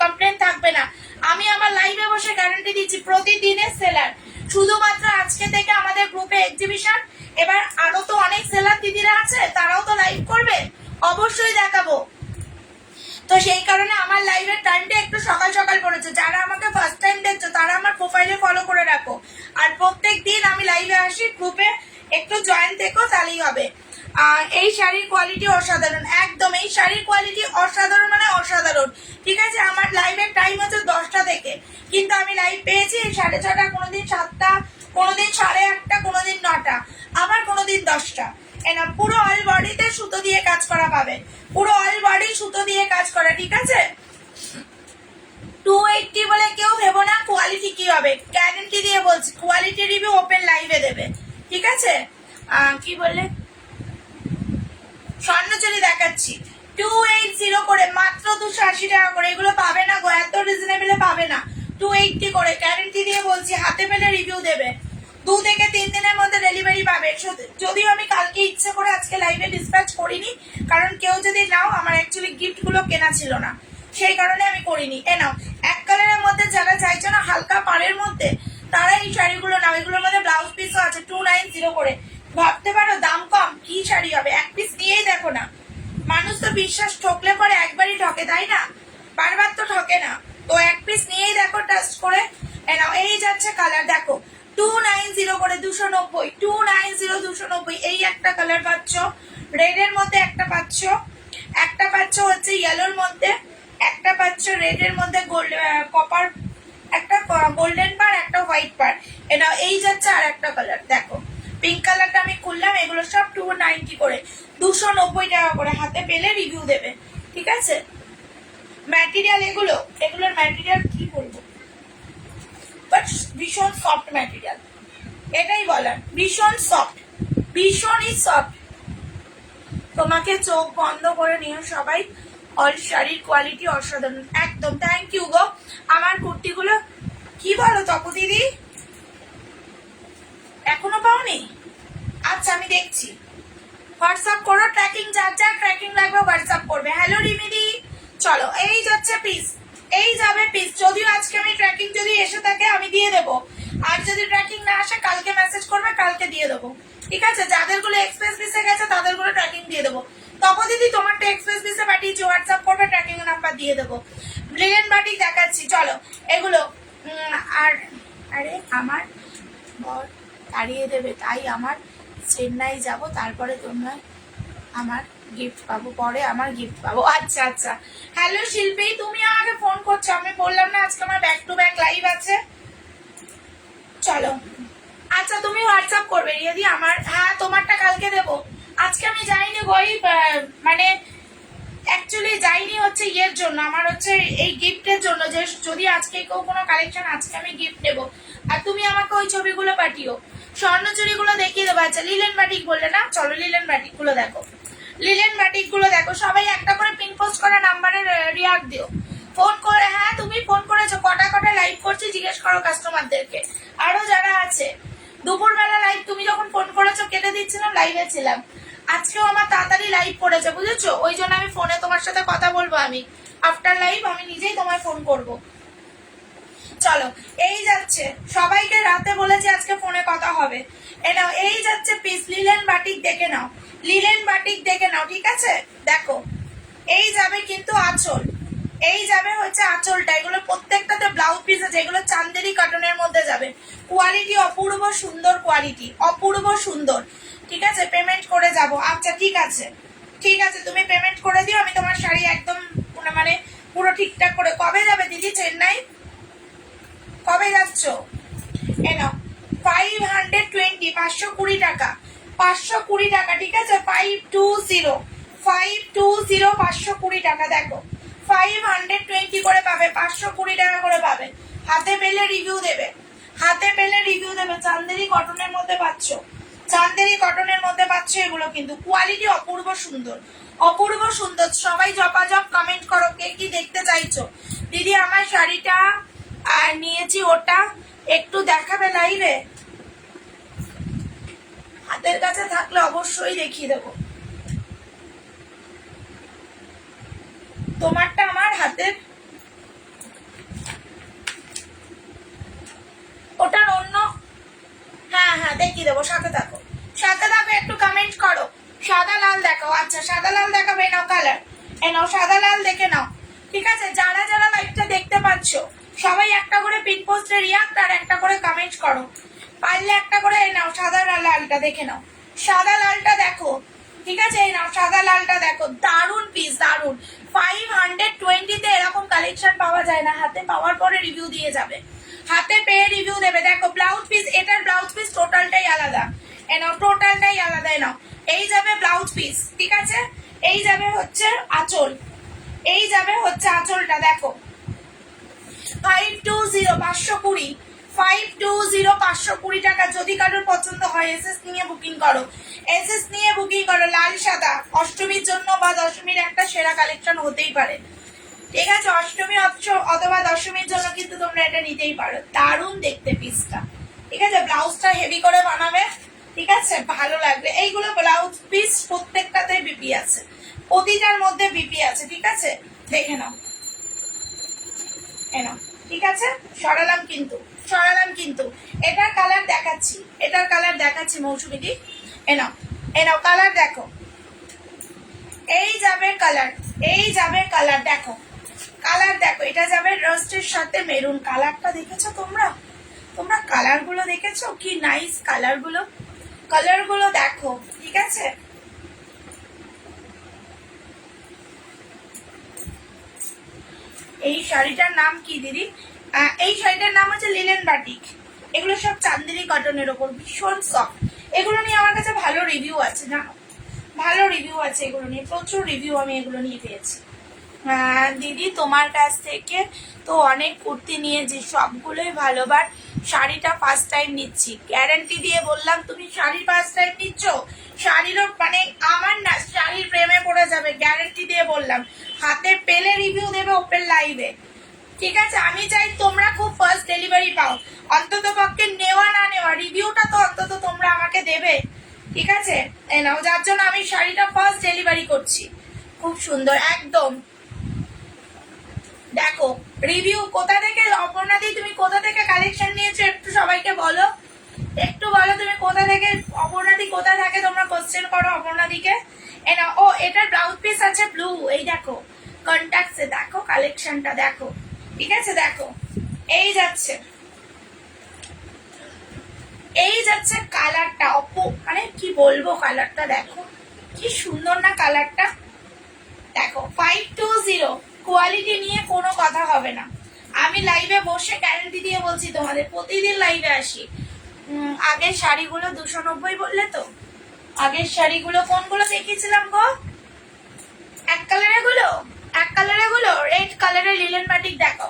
[SPEAKER 1] কমপ্লেন থাকবে না। আমি আমার লাইভে বসে গ্যারান্টি দিচ্ছি, প্রতিদিনের সেলার। শুধুমাত্র আজকে থেকে আমাদের গ্রুপে এক্সিবিশন, এবার আরো তো অনেক সেলার দিদিরা আছে, তারাও তো লাইভ করবে, অবশ্যই দেখাবো। তো সেই কারণে আমার লাইভের টাইমটা একটু সকাল সকাল পড়েছে। যারা আমাকে ফার্স্ট টাইম দেখছো তারা আমার প্রোফাইলে ফলো করে রাখো, আর প্রত্যেক দিন আমি লাইভে আসি, গ্রুপে একটু জয়েন থেকো, তাহলেই হবে। এই শাড়ির কোয়ালিটি অসাধারণ, একদম এই শাড়ির কোয়ালিটি অসাধারণ, মানে অসাধারণ, ঠিক আছে? আমার লাইভের টাইম হচ্ছে 10টা থেকে, কিন্তু আমি লাইভ পেয়েছি 6:30, কোনোদিন 7টা, কোনোদিন 8:30, কোনোদিন 9টা, আবার কোনোদিন 10টা। এনা পুরো অল বডিতে সুতো দিয়ে কাজ করা পাবে, পুরো অল বডি সুতো দিয়ে কাজ করা, ঠিক আছে? 280 বলে কেউ ভেবো না কোয়ালিটি কি হবে, গ্যারান্টি দিয়ে বলছি। কোয়ালিটি রিভিউ ওপেন লাইভে দেবে, ঠিক আছে? কি বললে? স্বর্ণচুরি দেখাচ্ছি 280 করে, মাত্র 280 টাকা করে। এগুলো পাবে না গো, এত রিজনেবলে পাবে না। 280 করে গ্যারান্টি দিয়ে বলছি, হাতে পেলে রিভিউ দেবে। 2 থেকে 3 দিনের মধ্যে ডেলিভারি পাবে। যদিও আমি কালকে ইচ্ছে করে আজকে লাইভে ডিসপ্যাচ করিনি, কারণ কেউ যদি নাও, আমার অ্যাকচুয়ালি গিফট গুলো কেনা ছিল না, সেই কারণে আমি করিনি। এ নাও, এক কালারের মধ্যে যারা চাইছো না হালকা পাড়ের মধ্যে, তারা এই শাড়িগুলো নাও। এগুলোর মধ্যে ব্লাউজ পিসও আছে, 290 করে। ভাবতে পারো দাম কম, কি শাড়ি হবে? এক পিস নিয়েই দেখো না। মানুষ তো বিশ্বাস ঠকলে পরে একবারই ঠকে, তাই না? বারবার তো ঠকে না। তো এক পিস নিয়েই দেখো, টাচ করে। নাও, এই যাচ্ছে কালার, দেখো 290 করে, 290, 290, 290। এই একটা কালার পাচ্ছ, রেড এর মধ্যে একটা পাচ্ছ, একটা পাচ্ছ হচ্ছে ইয়েলোর মধ্যে, একটা পাচ্ছ রেড এর মধ্যে, গোল্ড কপার, একটা গোল্ডেন পার, একটা হোয়াইট পার। এটা এই যাচ্ছে আর একটা কালার, দেখো পিঙ্ক কালারটা আমি খুললাম। এগুলো সব 290 করে, 290 টাকা করে। হাতে পেলে রিভিউ দেবে, ঠিক আছে? ম্যাটেরিয়াল এগুলোর ম্যাটেরিয়াল কি বলবো, বাট ভীষণ সফট ম্যাটেরিয়াল, এটাই বলার। ভীষণ সফট, ভীষণই সফট। তোমাকে চোখ বন্ধ করে নিও সবাই, অল শাড়ির কোয়ালিটি অসাধারণ, একদম। থ্যাংক ইউ গো। আমার কুর্তিগুলো কি বলো তপু দিদি, এখনো পাওনি? আচ্ছা, আমি দেখছি। হোয়াটসঅ্যাপ করো, ট্র্যাকিং, যার যার ট্র্যাকিং লাগবে হোয়াটসঅ্যাপ করবে। হ্যালো রিমিদি, চলো এই যাচ্ছে পিস, এই যাবে পিস। যদিও আজকে আমি ট্র্যাকিং যদি এসে থাকে আমি দিয়ে দেবো, আর যদি ট্র্যাকিং না আসে কালকে মেসেজ করবে, কালকে দিয়ে দেবো, ঠিক আছে? যাদের গুলো এক্সপ্রেস পিসে গেছে তাদের গুলো ট্র্যাকিং দিয়ে দেবো। তপ দিদি তোমারটা এক্সপ্রেস পিসে পাঠিয়েছি, হোয়াটসঅ্যাপ করবে, ট্র্যাকিং নাম্বার দিয়ে দেবো। লিলেন বাটিক দেখাচ্ছি, চলো এগুলো। আর আরে আমার বর তাড়িয়ে দেবে, তাই আমার চেন্নাই যাব, তারপরে তোমরা আমার গিফট পাবো, পরে আমার গিফট পাবো। আচ্ছা আচ্ছা, হ্যালো শিল্পী, তুমি আমাকে ফোন করছো, আমি বললাম না আজকে আমার ব্যাক টু ব্যাক লাইভ আছে। চলো, আচ্ছা তুমি হোয়াটসঅ্যাপ করবে রিয়াদি আমার। হ্যাঁ, তোমারটা কালকে দেবো। আজকে আমি যাইনি বই, মানে অ্যাকচুয়ালি যাইনি হচ্ছে ইয়ের জন্য, আমার হচ্ছে এই গিফটের জন্য, যে যদি আজকে কেউ কোনো কালেকশন, আজকে আমি গিফট নেবো। আর তুমি আমাকে ওই ছবিগুলো পাঠিও, স্বর্ণচুরিগুলো দেখিয়ে দেবো। আচ্ছা, লিলেন বাটিক বললে না, চলো লিলেন বাটিক গুলো দেখো, লিলেন বাটিক গুলো দেখো। সবাই একটা করে পিন পোস্ট করা নাম্বারে রিয়াক্ট দিও, ফোন করে। হ্যাঁ, তুমি ফোন করেছো, কটা কটা লাইভ করছি জিজ্ঞেস করো কাস্টমারদেরকে, আরো যারা আছে। দুপুরবেলা লাইভ তুমি যখন ফোন করেছো কেটে দিচ্ছিলাম, লাইভে ছিলাম। আজকেও আমার তাড়াতাড়ি লাইভ পড়েছে, বুঝেছো? ওই জন্য আমি ফোনে তোমার সাথে কথা বলবো। আমি আফটার লাইভ আমি নিজেই তোমায় ফোন করব। চলো, এই যাচ্ছে, সবাইকে রাতে বলেছি আজকে ফোনে কথা হবে। এ নাও, এই যাচ্ছে পিস, লিলেন বাটিক দেখে নাও, লিলেন বাটিক দেখে নাও, ঠিক আছে? দেখো, এই যাবে কিন্তু আঁচল, এই যাবে হচ্ছে আঁচলটা। এগুলো প্রত্যেকটাতে ব্লাউজ পিস আছে, এগুলো চান্দেরি কটনের মধ্যে যাবে। কোয়ালিটি অপূর্ব সুন্দর, কোয়ালিটি অপূর্ব সুন্দর, ঠিক আছে? পেমেন্ট করে যাব। আচ্ছা ঠিক আছে, ঠিক আছে, তুমি পেমেন্ট করে দিও, আমি তোমার শাড়ি একদম না, মানে পুরো ঠিকঠাক করে। কবে যাবে দিদি চেন্নাই, কবে যাচ্ছ? এ নাও 520, 520 টাকা, 520 টাকা, ঠিক আছে? 520, 520 টাকা। দেখো 520 করে পাবে, 520 টাকা করে পাবে। হাতে পেলে রিভিউ দেবে, হাতে পেলে রিভিউ দেবে। চান্দেরি কটনের মধ্যে পাচ্ছ, চান্দেরি কটনের মধ্যে পাচ্ছ এগুলো, কিন্তু কোয়ালিটি অপূর্ব সুন্দর, অপূর্ব সুন্দর। সবাই জপাজপ কমেন্ট করো কে কি দেখতে চাইছো। দিদি আমার শাড়িটা আর নিয়েছি, ওটা একটু দেখাবে লাইভে? হাতের কাছে থাকলে অবশ্যই দেখিয়ে দেবো। তোমারটা আমার হাতের, ওটার অন্য, হ্যাঁ হ্যাঁ দেখিয়ে দেবো। সাথে থাকো, সাথে থাকো, একটু কমেন্ট করো। সাদা লাল দেখাও, আচ্ছা সাদা লাল দেখাবে, নাও কালার, এ নাও সাদা লাল দেখে নাও, ঠিক আছে? যারা যারা লাইভটা দেখতে পাচ্ছ সবাই একটা করে পিন পোস্টে রিয়াক্ট আর একটা করে কমেন্ট করো, পারলে একটা করে। এই নাও সাদা লালটা দেখে নাও, সাদা লালটা দেখো, ঠিক আছে? এই নাও সাদা লালটা দেখো, দারুন পিস, দারুন। 520-তে এরকম কালেকশন পাওয়া যায় না, হাতে পাওয়ার পরে রিভিউ দিয়ে যাবে, হাতে পেয়ে রিভিউ দেবে। দেখো ব্লাউজ পিস, এটার ব্লাউজ পিস টোটালটাই আলাদা, এ নাও টোটালটাই আলাদা। এ নাও এই যাবে ব্লাউজ পিস, ঠিক আছে? এই যাবে হচ্ছে আঁচল, এই যাবে হচ্ছে আঁচলটা। দেখো 520, 520, 520, 520 টাকা। যদি কারোর পছন্দ হয় এসএস নিয়ে বুকিং করো, এসএস নিয়ে বুকিং করো। লাল সাদা অষ্টমীর জন্য বা দশমীর একটা সেরা কালেকশন হতেই পারে, ঠিক আছে? অষ্টমী অথবা দশমীর জন্য কিন্তু তোমরা এটা নিতেই পারো। দারুণ দেখতে পিসটা, ঠিক আছে? ব্লাউজটা হেভি করে বানাবে, ঠিক আছে? ভালো লাগবে। এইগুলো ব্লাউজ পিস প্রত্যেকটাতে বিপি আছে, প্রতিটার মধ্যে বিপি আছে, ঠিক আছে? দেখে নাও, এনাও, ঠিক আছে? সরালাম কিন্তু, সরালাম কিন্তু। এটার কালার দেখাচ্ছি, এটার কালার দেখাচ্ছি মৌসুমীদি। এনাও, এনাও কালার দেখো, এই যাবে কালার, এই যাবে কালার, দেখো কালার দেখো। এটা যাবে রস্টের সাথে মেরুন। কালারটা দেখেছো তোমরা? তোমরা কালার গুলো দেখেছো? কি নাইস কালার গুলো, কালার গুলো দেখো, ঠিক আছে? এই শাড়িটার নাম কি দিদি? এই শাড়িটার নাম হচ্ছে লিলেন বাটিক। এগুলো সব চান্দেরি কটনের ওপর, ভীষণ সফট। এগুলো নিয়ে আমার কাছে ভালো রিভিউ আছে, জানো? ভালো রিভিউ আছে এগুলো নিয়ে, প্রচুর রিভিউ আমি এগুলো নিয়ে পেয়েছি। দিদি তোমার কাছ থেকে তো অনেক কুর্তি নিয়েছি, সবগুলোই ভালো, বাট শাড়িটা ফার্স্ট টাইম নিচ্ছি। গ্যারান্টি দিয়ে বললাম, তুমি শাড়ি ফার্স্ট টাইম নিচ্ছ, শাড়িরও মানে আমার না, শাড়ির প্রেমে পড়ে যাবে, গ্যারান্টি দিয়ে বললাম। হাতে পেলে রিভিউ দেবে ওপেন লাইভে, ঠিক আছে? আমি চাই তোমরা খুব ফার্স্ট ডেলিভারি পাও, অন্তত পক্ষে নেওয়া না নেওয়া রিভিউটা তো অন্তত তোমরা আমাকে দেবে, ঠিক আছে? এই নাও, যার জন্য আমি শাড়িটা ফার্স্ট ডেলিভারি করছি। খুব সুন্দর একদম। দেখো রিভিউ কোথা থেকে, অপর্ণাদি তুমি কোথা থেকে কালেকশন নিয়েছো একটু সবাইকে বলো, একটু বলো তুমি কোথা থেকে। অপর্ণাদি কোথা থাকে তোমরা কোশ্চেন করো অপর্ণাদিকে। এনা ও এটার ব্লাউজ পিস আছে ব্লু, এই দেখো কন্ট্যাক্টসে, দেখো কালেকশনটা দেখো, ঠিক আছে? দেখো এই যাচ্ছে, এই যাচ্ছে কালারটা, মানে কি বলবো, কালারটা দেখো কি সুন্দর না কালারটা। দেখো 520, কোয়ালিটি নিয়ে কোনো কথা হবে না। আমি লাইভে বসে গ্যারান্টি দিয়ে বলছি তোমাদের, প্রতিদিন লাইভে আসি। আগের শাড়িগুলো 290 বললে তো, আগের শাড়িগুলো কোনগুলো দেখিয়েছিলাম গো? এক কালারের গুলো, এক কালারের গুলো, রেড কালারের লিলেন বাটিক দেখো,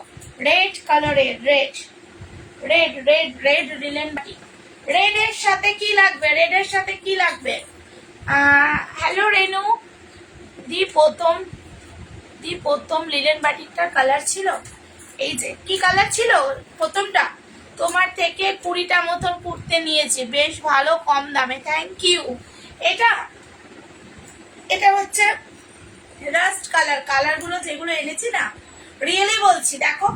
[SPEAKER 1] রেড কালারের, red red red red linen batik. Red এর সাথে কি লাগবে, রেড এর সাথে কি লাগবে? হ্যালো রেনু দি, প্রথম লিলেন বাটিকটার কালার ছিল এই যে, কি কালার ছিল প্রথমটা? তোমার থেকে 20টা মতন কুর্তে নিয়েছি, বেশ ভালো, কম দামে, থ্যাংক ইউ। এটা এটা হচ্ছে রাস্ট কালার। কালার গুলো যেগুলো এনেছি না, রিয়েলি বলছি, দেখো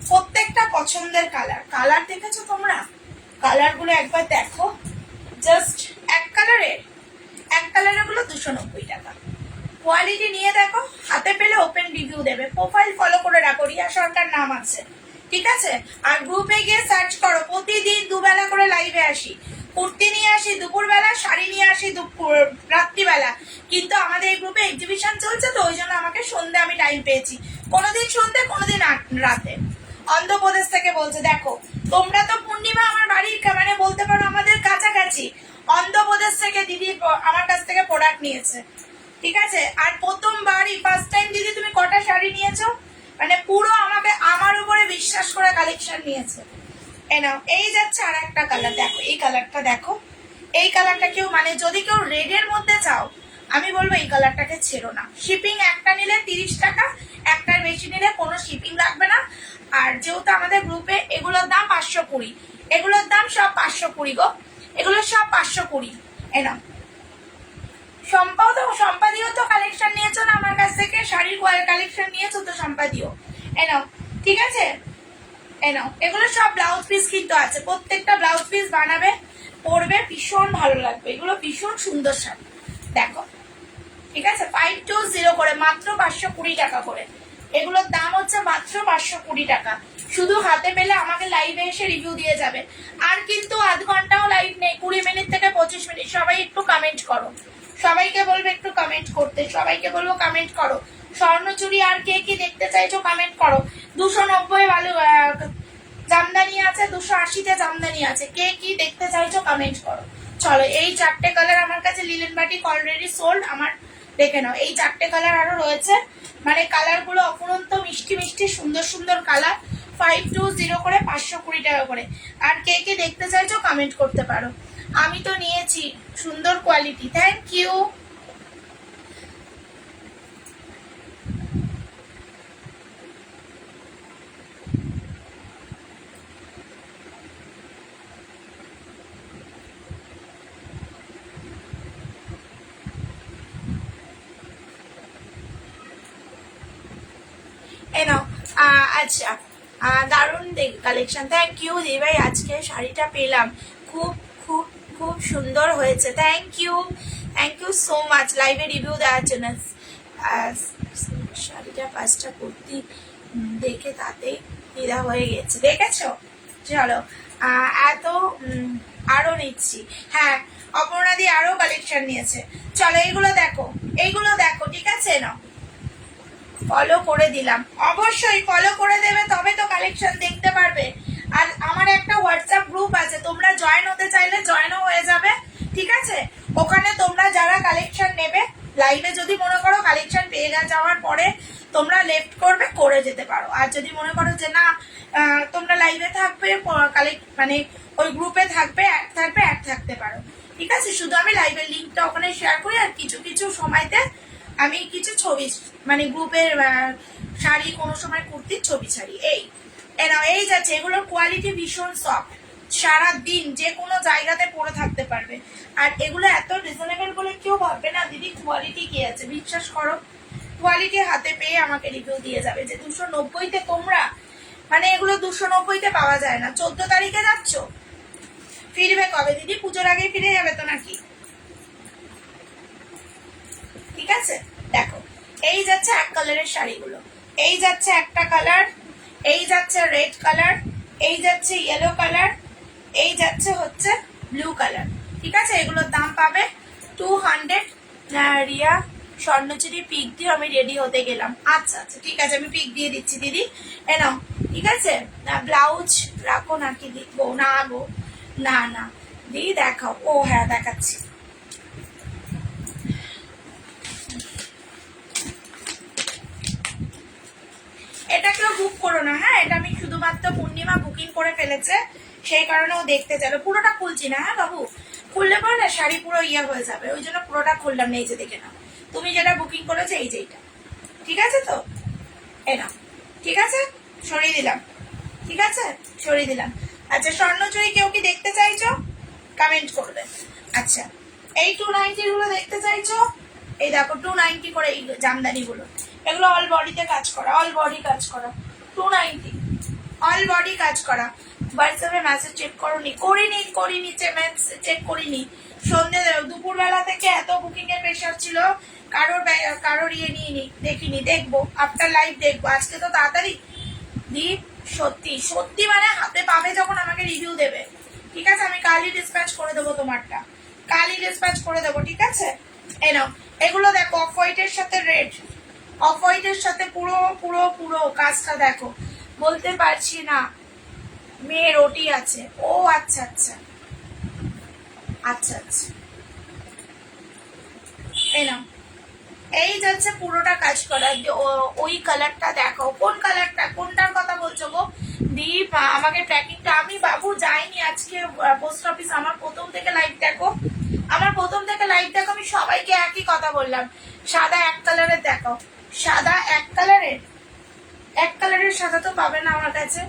[SPEAKER 1] প্রত্যেকটা পছন্দের কালার। কালার দেখেছো তোমরা? কালার গুলো একবার দেখো, জাস্ট এক কালারের, এক কালারের গুলো 290 টাকা। কোয়ালিটি নিয়ে দেখো, হাতে পেলে ওপেন রিভিউ দেবে। প্রোফাইল ফলো করে রাখো, রিয়া সরকার নাম আছে, ঠিক আছে? আর গ্রুপে গিয়ে সার্চ করো, প্রতিদিন দুবেলা করে লাইভে আসি, কুর্তি নিয়ে আসি দুপুরবেলা, শাড়ি নিয়ে আসি রাত্রিবেলা, কিন্তু আমাদের এই গ্রুপে এক্সিবিশন চলছে তো ওই জন্য আমাকে সন্ধ্যে আমি টাইম পেয়েছি, কোনোদিন সন্ধ্যে কোনোদিন রাতে। অন্ধ্রপ্রদেশ থেকে বলছে, দেখো তোমরা তো পূর্ণিমা আমার বাড়ির মানে বলতে পারো আমাদের কাছাকাছি, অন্ধ্রপ্রদেশ থেকে দিদি আমার কাছ থেকে প্রোডাক্ট নিয়েছে, ঠিক আছে। আর প্রথমবারই ফার্স্ট টাইম দিদি তুমি কটা শাড়ি নিয়েছো, মানে পুরো আমাকে আমার উপরে বিশ্বাস করে কালেকশন নিয়েছে। এই যাচ্ছে আর একটা কালার, দেখো এই কালারটা দেখো, এই কালারটা কেউ মানে যদি কেউ রেডের মধ্যে চাও আমি বলবো এই কালারটাকে ছেড়ো না। শিপিং একটা নিলে 30 টাকা, একটার বেশি নিলে কোনো শিপিং লাগবে না। আর যেহেতু আমাদের গ্রুপে এগুলোর দাম 520, এগুলোর দাম সব 520 গো, এগুলো সব 520। সম্পাদিও তো কালেকশন নিয়েছো না আমার কাছ থেকে, শাড়ির কালেকশন নিয়েছো তো সম্পাদিও, ঠিক আছে। এগুলো সব ব্লাউজ পিস কিন্তু আছে, প্রত্যেকটা ব্লাউজ পিস বানাবে, পরবে, ভীষণ ভালো লাগবে, এগুলো ভীষণ সুন্দর শাড়ি। দেখো ঠিক আছে, 520 করে, মাত্র 520 টাকা করে, এগুলোর দাম হচ্ছে মাত্র 520 টাকা। শুধু হাতে পেলে আমাকে লাইভে এসে রিভিউ দিয়ে যাবে। আর কিন্তু আধ ঘন্টাও লাইভ নেই, 20 মিনিট থেকে 25 মিনিট। সবাই একটু কমেন্ট করো, সবাইকে বলবো একটু কমেন্ট করতে, সবাইকে বলবো কমেন্ট করো। স্বর্ণচুরি আর কে কি দেখতে চাইছো কমেন্ট করো। 290 ভালো জামদানি আছে, 280-তে জামদানি আছে, কে কি দেখতে চাইছো কমেন্ট করো। চলো, এই 4টে কালার আমার কাছে লিলেন বাটিক অলরেডি সোল্ড আমার, দেখে নাও। এই 4টে কালার আরো রয়েছে, মানে কালার গুলো অপরন্ত মিষ্টি মিষ্টি সুন্দর সুন্দর কালার। 520 করে, 520 টাকা করে। আর কে কে দেখতে চাইছো কমেন্ট করতে পারো। আমি তো নিয়েছি, সুন্দর কোয়ালিটি, থ্যাংক ইউ। আচ্ছা, দারুণ কালেকশন, থ্যাংক ইউ দিদি ভাই, আজকে শাড়িটা পেলাম, খুব খুব খুব সুন্দর হয়েছে, থ্যাংক ইউ সো মাচ লাইভে রিভিউ দেওয়ার জন্য। শাড়িটা 5টা কুর্তি দেখে তাতেই দিদা হয়ে গেছে, দেখেছো। চলো, এত আরো নিচ্ছি, হ্যাঁ অপর্ণাদি আরো কালেকশন নিয়েছে। চলো এইগুলো দেখো, ঠিক আছে, নাও ফলো করে দিলাম, অবশ্যই ফলো করে দেবে, তবে তো কালেকশন দেখতে পারবে। আর আমার একটা হোয়াটসঅ্যাপ গ্রুপ আছে, তোমরা জয়েন হতে চাইলে জয়েনও হয়ে যাবে, ঠিক আছে। ওখানে তোমরা যারা কালেকশন নেবে, লাইভে যদি মনে করো কালেকশন পেয়ে যাওয়ার পরে তোমরা লেফট করবে, করে যেতে পারো। আর যদি মনে করো যে না তোমরা লাইভে থাকবে, মানে ওই গ্রুপে থাকবে, অ্যাড থাকতে পারো, ঠিক আছে। শুধু আমি লাইভের লিঙ্কটা ওখানে শেয়ার করি, আর কিছু কিছু সময়তে আমি কিছু ছবি, মানে গ্রুপের শাড়ি, কোনো সময় কুর্তির ছবি ছাড়ি। এই যাচ্ছে, এগুলোর কোয়ালিটি ভীষণ সফট, সারা দিন যে কোনো জায়গাতে পরে থাকতে পারবে। আর এগুলো এত রিজনেবল বলে কেউ ভাববে না দিদি কোয়ালিটি কি আছে, বিশ্বাস করো, কোয়ালিটি হাতে পেয়ে আমাকে রিভিউ দিয়ে যাবে যে 290-তে তোমরা, মানে এগুলো 290-তে পাওয়া যায় না। 14 তারিখে যাচ্ছ, ফিরবে কবে দিদি? পুজোর আগে ফিরে যাবে তো নাকি? ঠিক আছে, দেখো এই যাচ্ছে এক কালারের শাড়িগুলো, এই যাচ্ছে একটা কালার, এই যাচ্ছে রেড কালার, এই যাচ্ছে ইয়েলো কালার, এই যাচ্ছে হচ্ছে ব্লু কালার, ঠিক আছে। এগুলোর দাম পাবে 200। রিয়া স্বর্ণচুরি পিক দিয়ে আমি রেডি হতে গেলাম, আচ্ছা ঠিক আছে, আমি পিক দিয়ে দিচ্ছি দিদি, নাও, ঠিক আছে। ব্লাউজ রাখো নাকি দেখবো? না গো, না দিদি দেখাও। ও হ্যাঁ দেখাচ্ছি, এটা কেউ বুক করো না, হ্যাঁ এটা আমি শুধুমাত্র পূর্ণিমা বুকিং করে ফেলেছে, সেই কারণে ও দেখতে যাবে। পুরোটা খুলছি না, হ্যাঁ বাবু, খুললে পরে না শাড়ি পুরো ইয়ে হয়ে যাবে, ওই জন্য পুরোটা খুললাম না। এই যে দেখে নাও, তুমি যেটা বুকিং করেছো এই যে এইটা, ঠিক আছে তো, নাও, ঠিক আছে, সরিয়ে দিলাম, ঠিক আছে, সরিয়ে দিলাম। আচ্ছা, স্বর্ণচুরি কেউ কি দেখতে চাইছো কমেন্ট করবে। আচ্ছা, এই 290 গুলো দেখতে চাইছো, এই দেখো 290 করে এই জামদানি গুলো, এগুলো অল বডিতে কাজ করা, অল বডি কাজ করা, 290 অল বডি কাজ করা। হোয়াটসঅ্যাপে মেসেজ চেক করিনি চেক করিনি, সন্ধ্যে দুপুরবেলা থেকে এত বুকিং এর প্রেশার ছিল, কারোর ইয়ে নিয়ে দেখিনি, দেখবো আফটার লাইভ দেখবো। আজকে তো তাড়াতাড়ি দি, সত্যি মানে হাতে পাবে যখন আমাকে রিভিউ দেবে, ঠিক আছে, আমি কালই ডিসপ্যাচ করে দেবো তোমারটা, কালই ডিসপ্যাচ করে দেবো, ঠিক আছে। এই নাও, এগুলো দেখো অফ হোয়াইটের সাথে রেড, অফ হোয়াইটের সাথে পুরো পুরো পুরো কাজটা দেখো, বলতে পারছি না মেয়ের ওটি আছে। ও আচ্ছা আচ্ছা আচ্ছা আচ্ছা, এই নাও, এই যাচ্ছে পুরোটা কাজ করা। ওই কালারটা দেখো, কোন কালারটা, কোনটার কথা বলছো গো দীপ? আমাকে ট্র্যাকিংটা, আমি বাবু যাইনি আজকে পোস্ট অফিস, আমার প্রথম থেকে লাইভ দেখো, আমার প্রথম থেকে লাইভ দেখো, আমি সবাইকে একই কথা বললাম, সাদা এক কালারের দেখাও, সাদা এক কালারের, এক কালারের সাদা তো পাবে না আমার কাছে।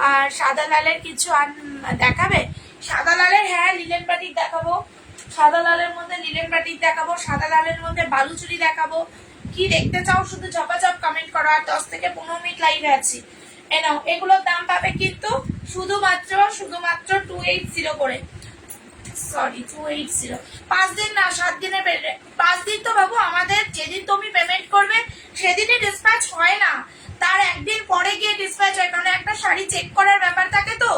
[SPEAKER 1] আর সাদা লালের কিছু দেখাবে? সাদা লালের, হ্যাঁ লিলেন বাটিক দেখাবো, সাদা লালের মধ্যে লিলেন বাটিক দেখাবো, সাদা লালের মধ্যে বালুচুরি দেখাবো। কি দেখতে চাও শুধু ঝপাঝপ কমেন্ট করো, আর 10 থেকে 15 মিনিট লাইভে আছি। এ নাও, এগুলোর দাম পাবে কিন্তু শুধুমাত্র শুধুমাত্র 280 করে, সরি 280, 5 দিন না 7 দিনের, 5 দিন তো বাবু আমাদের, যেদিন তুমি পেমেন্ট করবে সেদিনই ডিসপ্যাচ হয় না, তার একদিন পরে গিয়ে ডিসপ্যাচ হয়, কারণ একটা শাড়ি চেক করার ব্যাপার থাকে তো।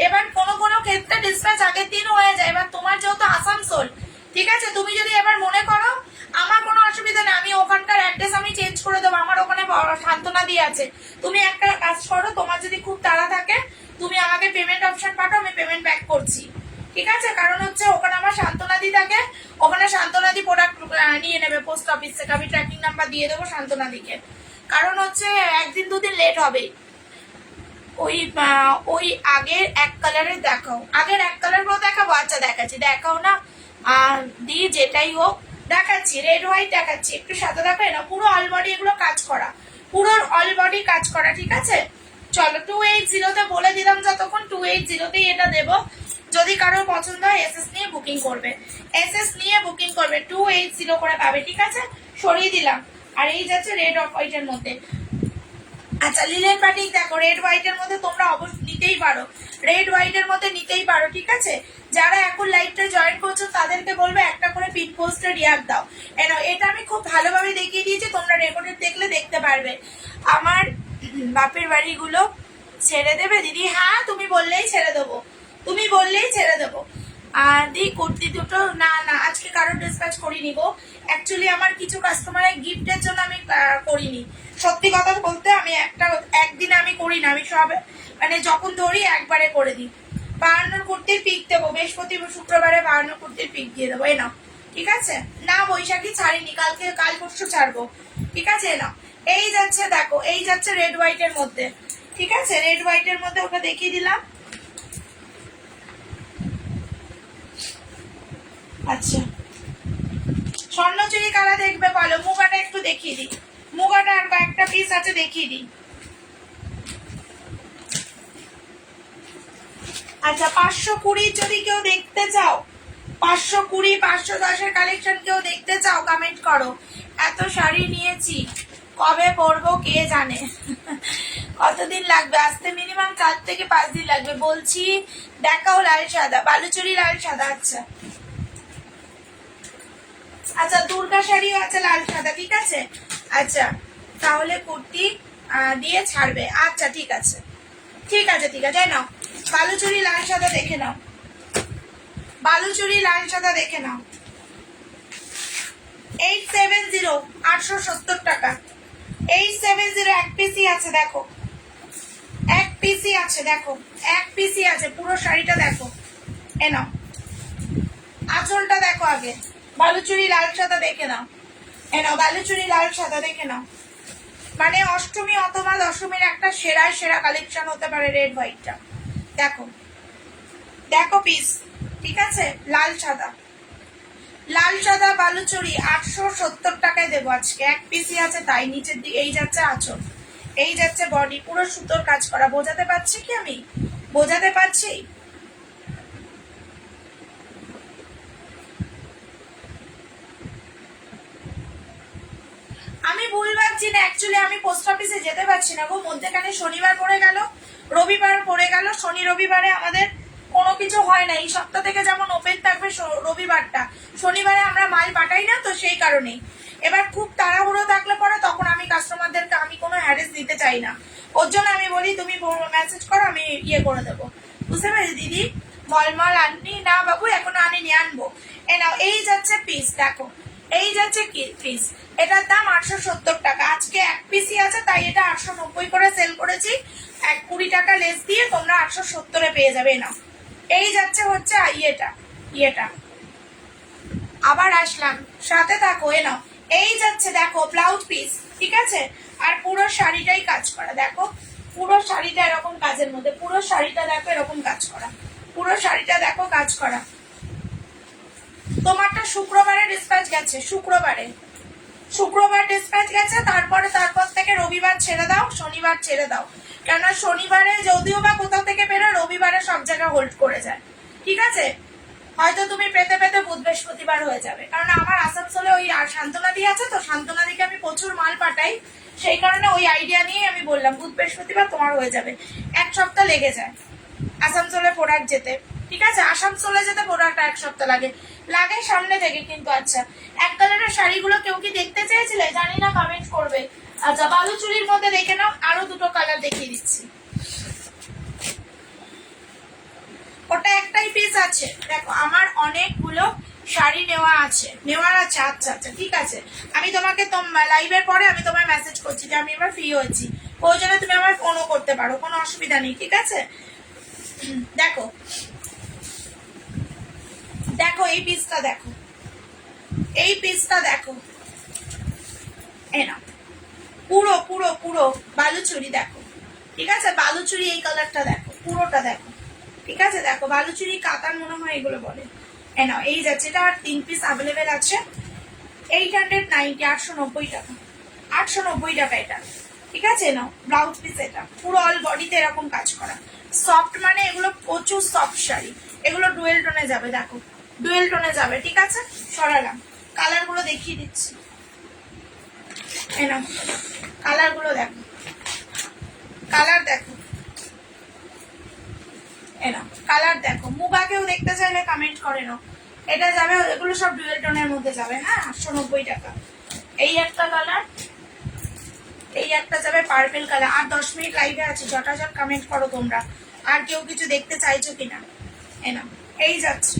[SPEAKER 1] এবার কোনো কোনো ক্ষেত্রে ডিসপ্যাচ আগের দিন হয়ে যায়। এবার তোমার যেহেতু আসানসোল, ঠিক আছে, তুমি যদি এবার মনে করো, আমার কোনো অসুবিধা নেই, আমি ওখানকার অ্যাড্রেস আমি চেঞ্জ করে দেবো, আমার ওখানে সান্ত্বনা দিয়ে আছে। তুমি একটা কাজ করো, তোমার যদি খুব তাড়া থাকে তুমি আমাকে পেমেন্ট অপশন পাঠাও, আমি পেমেন্ট ব্যাক করছি, ঠিক আছে। কারণ হচ্ছে ওখানে আমার সান্ত্বনাদি থাকে, ওখানে সান্ত্বনাদি প্রোডাক্ট নিয়ে নেবে পোস্ট অফিস থেকে, আমি ট্র্যাকিং নাম্বার দিয়ে দেবো সান্ত্বনাদিকে। কারণ হচ্ছে একদিন দুদিন লেট হবে। ওই ওই আগের এক কালারের দেখাও, আগের এক কালার গুলো দেখাবো, আচ্ছা দেখাচ্ছি, দেখাও না দি, যেটাই হোক দেখাচ্ছি, রেড হোয়াইট দেখাচ্ছি, একটু সাদা দেখো না, পুরো অল বডি এগুলো কাজ করা, পুরো অল বডি কাজ করা, ঠিক আছে। চলো 280-তে বলে দিলাম, যতক্ষণ 280-তেই এটা দেবো। যদি কারোর পছন্দ হয় এসএস নিয়ে বুকিং করবে, এসএস নিয়ে বুকিং করবে, 280 করে পাবে, ঠিক আছে। সরিয়ে দিলাম। আর এই যাচ্ছে রেড অফ হোয়াইটের মধ্যে, আচ্ছা লিলেন বাটিক দেখো, রেড হোয়াইটের মধ্যে তোমরা অবশ্যই নিতেই পারো, রেড হোয়াইটের মধ্যে নিতেই পারো, ঠিক আছে। যারা এখন লাইভটা জয়েন করছো তাদেরকে বলবো একটা করে পিন পোস্টে রিয়াক্ট দাও। এটা আমি খুব ভালোভাবে দেখিয়ে দিয়েছি, তোমরা রেকর্ডেড দেখলে দেখতে পারবে। আমার বাপের বাড়িগুলো ছেড়ে দেবে দিদি? হ্যাঁ তুমি বললেই ছেড়ে দেবো, তুমি বললেই ছেড়ে দেবো। আর দি কুর্তি দুটো না না আজকে কারোর ডিসপ্যাচ করিনি গো, অ্যাকচুয়ালি আমার কিছু কাস্টমারের গিফটের জন্য আমি করিনি। সত্যি কথা বলতে আমি একদিনে আমি করি না, আমি সব মানে যখন ধরি একবারে করে দিই। 52 কুর্তির পিক দেবো, বৃহস্পতিবার শুক্রবারে 52 কুর্তির পিক দিয়ে দেবো, এ নাও, ঠিক আছে। না বৈশাখী ছাড়িনি, কাল পরশু ছাড়বো, ঠিক আছে। এ নাও, এই যাচ্ছে দেখো, এই যাচ্ছে রেড হোয়াইটের মধ্যে, ঠিক আছে, রেড হোয়াইটের মধ্যে ওটা দেখিয়ে দিলাম। আচ্ছা স্বর্ণচুরি কারা দেখবে বলো, মুগাটা একটু দেখিয়ে দিই, মুগাটা আর কয়েকটা পিস আছে দেখিয়ে দিই। আচ্ছা 520 যদি কেউ দেখতে চাও, 520 510-এর কালেকশন কেউ দেখতে চাও কমেন্ট করো। এত শাড়ি নিয়েছি, কবে পরবো কে জানে, কতদিন লাগবে আসতে, মিনিমাম 4 থেকে 5 দিন লাগবে বলছি। দেখাও লাল সাদা, বালুচুরি লাল সাদা, আচ্ছা আচ্ছা দুর্গা শাড়িও আছে লাল সাদা, ঠিক আছে। আচ্ছা তাহলে কুর্তি দিয়ে ছাড়বে, আচ্ছা ঠিক আছে ঠিক আছে ঠিক আছে। নাও বালুচুরি লাল সাদা দেখে নাও, বালুচুরি লাল সাদা দেখে নাও, 870 870 টাকা, 870 এক পিসি আছে দেখো, এক পিসি আছে দেখো, এক পিসি আছে, পুরো শাড়িটা দেখো। এ নাও আঁচলটা দেখো আগে, বালুচুরি লাল সাদা দেখে নাও, এ নাও বালুচুরি লাল সাদা দেখে নাও। মানে অষ্টমী অথবা দশমীর একটা সেরা সেরা কালেকশন হতে পারে রেড হোয়াইটটা, দেখো দেখো পিস, ঠিক আছে। লাল সাদা, লাল সাদা বালুচুরি 870 টাকায় দেবো আজকে, এক পিসি আছে তাই। নিচের দিকে এই যাচ্ছে আঁচল, এই যাচ্ছে বডি, পুরো সুতোর কাজ করা, বোঝাতে পারছি কি আমি, বোঝাতে পারছি। আমি ভুল ভাবছি না, অ্যাকচুয়ালি আমি পোস্ট অফিসে যেতে পারছি না গো, মধ্যেখানে শনিবার পড়ে গেল, রবিবার পড়ে গেল, শনি রবিবারে আমাদের কোনো কিছু হয় না। এই সপ্তাহ থেকে যেমন ওপেন থাকবে রবিবারটা, শনিবারে আমরা মাল পাঠাই না, তো সেই কারণেই। এবার খুব তাড়াহুড়ো থাকলে পরে তখন আমি কাস্টমারদেরকে আমি কোনো হ্যারেস দিতে চাই না, ওর জন্য আমি বলি তুমি মেসেজ করো, আমি ইয়ে করে দেবো, বুঝতে পারছি দিদি। মলমল আননি না বাবু, এখনো আনিনি, আনবো। এ নাও, এই যাচ্ছে পিস, দেখো এই যাচ্ছে কি পিস। এটার দাম 870 টাকা। আজকে এক পিসই আছে তাই এটা 890 করে সেল করেছি। 20 টাকা লেস দিয়ে তোমরা 870-এ পেয়ে যাবে। নাও, এই যাচ্ছে হচ্ছে ইয়েটা। আবার আসলাম, সাথে থাকো। এ নাও, এই যাচ্ছে দেখো ব্লাউজ পিস, ঠিক আছে? আর পুরো শাড়িটাই কাজ করা, দেখো পুরো শাড়িটা এরকম কাজের মধ্যে, পুরো শাড়িটা দেখো এরকম কাজ করা, পুরো শাড়িটা দেখো কাজ করা। তোমারটা শুক্রবারে ডিসপ্যাচ গেছে, শুক্রবার ডিসপ্যাচ গেছে। তারপর থেকে রবিবার ছেড়ে দাও, শনিবার ছেড়ে দাও, কেননা শনিবারে যদিও বা কোথাও থেকে বেরোয়, রবিবারে সব জায়গায় হোল্ড করে যায়, ঠিক আছে? হয়তো তুমি পেতে পেতে বুধ বৃহস্পতিবার হয়ে যাবে, কারণ আমার আসানসোলে ওই সান্ত্বনাদি আছে তো, সান্ত্বনাদিকে আমি প্রচুর মাল পাঠাই, সেই কারণে ওই আইডিয়া নিয়ে আমি বললাম বুধ বৃহস্পতিবার তোমার হয়ে যাবে। 1 সপ্তাহ লেগে যায় আসানসোলে প্রোডাক্ট যেতে, ঠিক আছে? আসানসোলে যেতে প্রোডাক্ট 1 সপ্তাহ লাগে সামনে থেকে কিন্তু। আচ্ছা, এক কালারের শাড়িগুলো কেউ কি দেখতে চেয়েছিলে? জানি না, কমেন্ট করবে। আচ্ছা, বালুচুরির মধ্যে দেখে নাও, আরো 2টো কালার দেখিয়ে দিচ্ছি। ওটা একটাই পিস আছে, দেখো আমার অনেকগুলো শাড়ি নেওয়ার আছে। আচ্ছা আচ্ছা, ঠিক আছে, আমি তোমাকে লাইভের পরে আমি তোমায় মেসেজ করছি যে আমি এবার ফ্রি হয়েছি, ওই জন্য তুমি আমার ফোনও করতে পারো, কোনো অসুবিধা নেই, ঠিক আছে? দেখো দেখো এই পিসটা দেখো, এই পিসটা দেখো, এই না পুরো পুরো পুরো বালুচুরি দেখো, ঠিক আছে? বালুচুরি এই কালারটা দেখো, পুরোটা দেখো, ঠিক আছে? দেখো বালুচুরি কাতার মনে হয় এগুলো বলে। এ নাও, এই যাচ্ছে, এটা আর 3 পিস অ্যাভেলেবেল আছে। 890, 890 টাকা, 890 টাকা এটা, ঠিক আছে? নাও, ব্লাউজ পিস এটা, পুরো অল বডিতে এরকম কাজ করা, সফট, মানে এগুলো প্রচুর সফট শাড়ি, এগুলো ডুয়েল টোনে যাবে, দেখো ডুয়েল টোনে যাবে, ঠিক আছে? সরালাম, কালার গুলো দেখিয়ে দিচ্ছি। এনাম কালার গুলো দেখো, কালার দেখো, এনাম কালার দেখো। মুগা কেউ দেখতে চাইলে কমেন্ট করে নাও, এটা যাবে, এগুলো সব ডুয়েল টোনের মধ্যে যাবে। হ্যাঁ, 890 টাকা। এই একটা কালার, এই একটা যাবে পার্পেল কালার। আর 10 মিনিট লাইভে আছে, জটাজট কমেন্ট করো তোমরা, আর কেউ কিছু দেখতে চাইছো কিনা। এনাম, এই যাচ্ছে,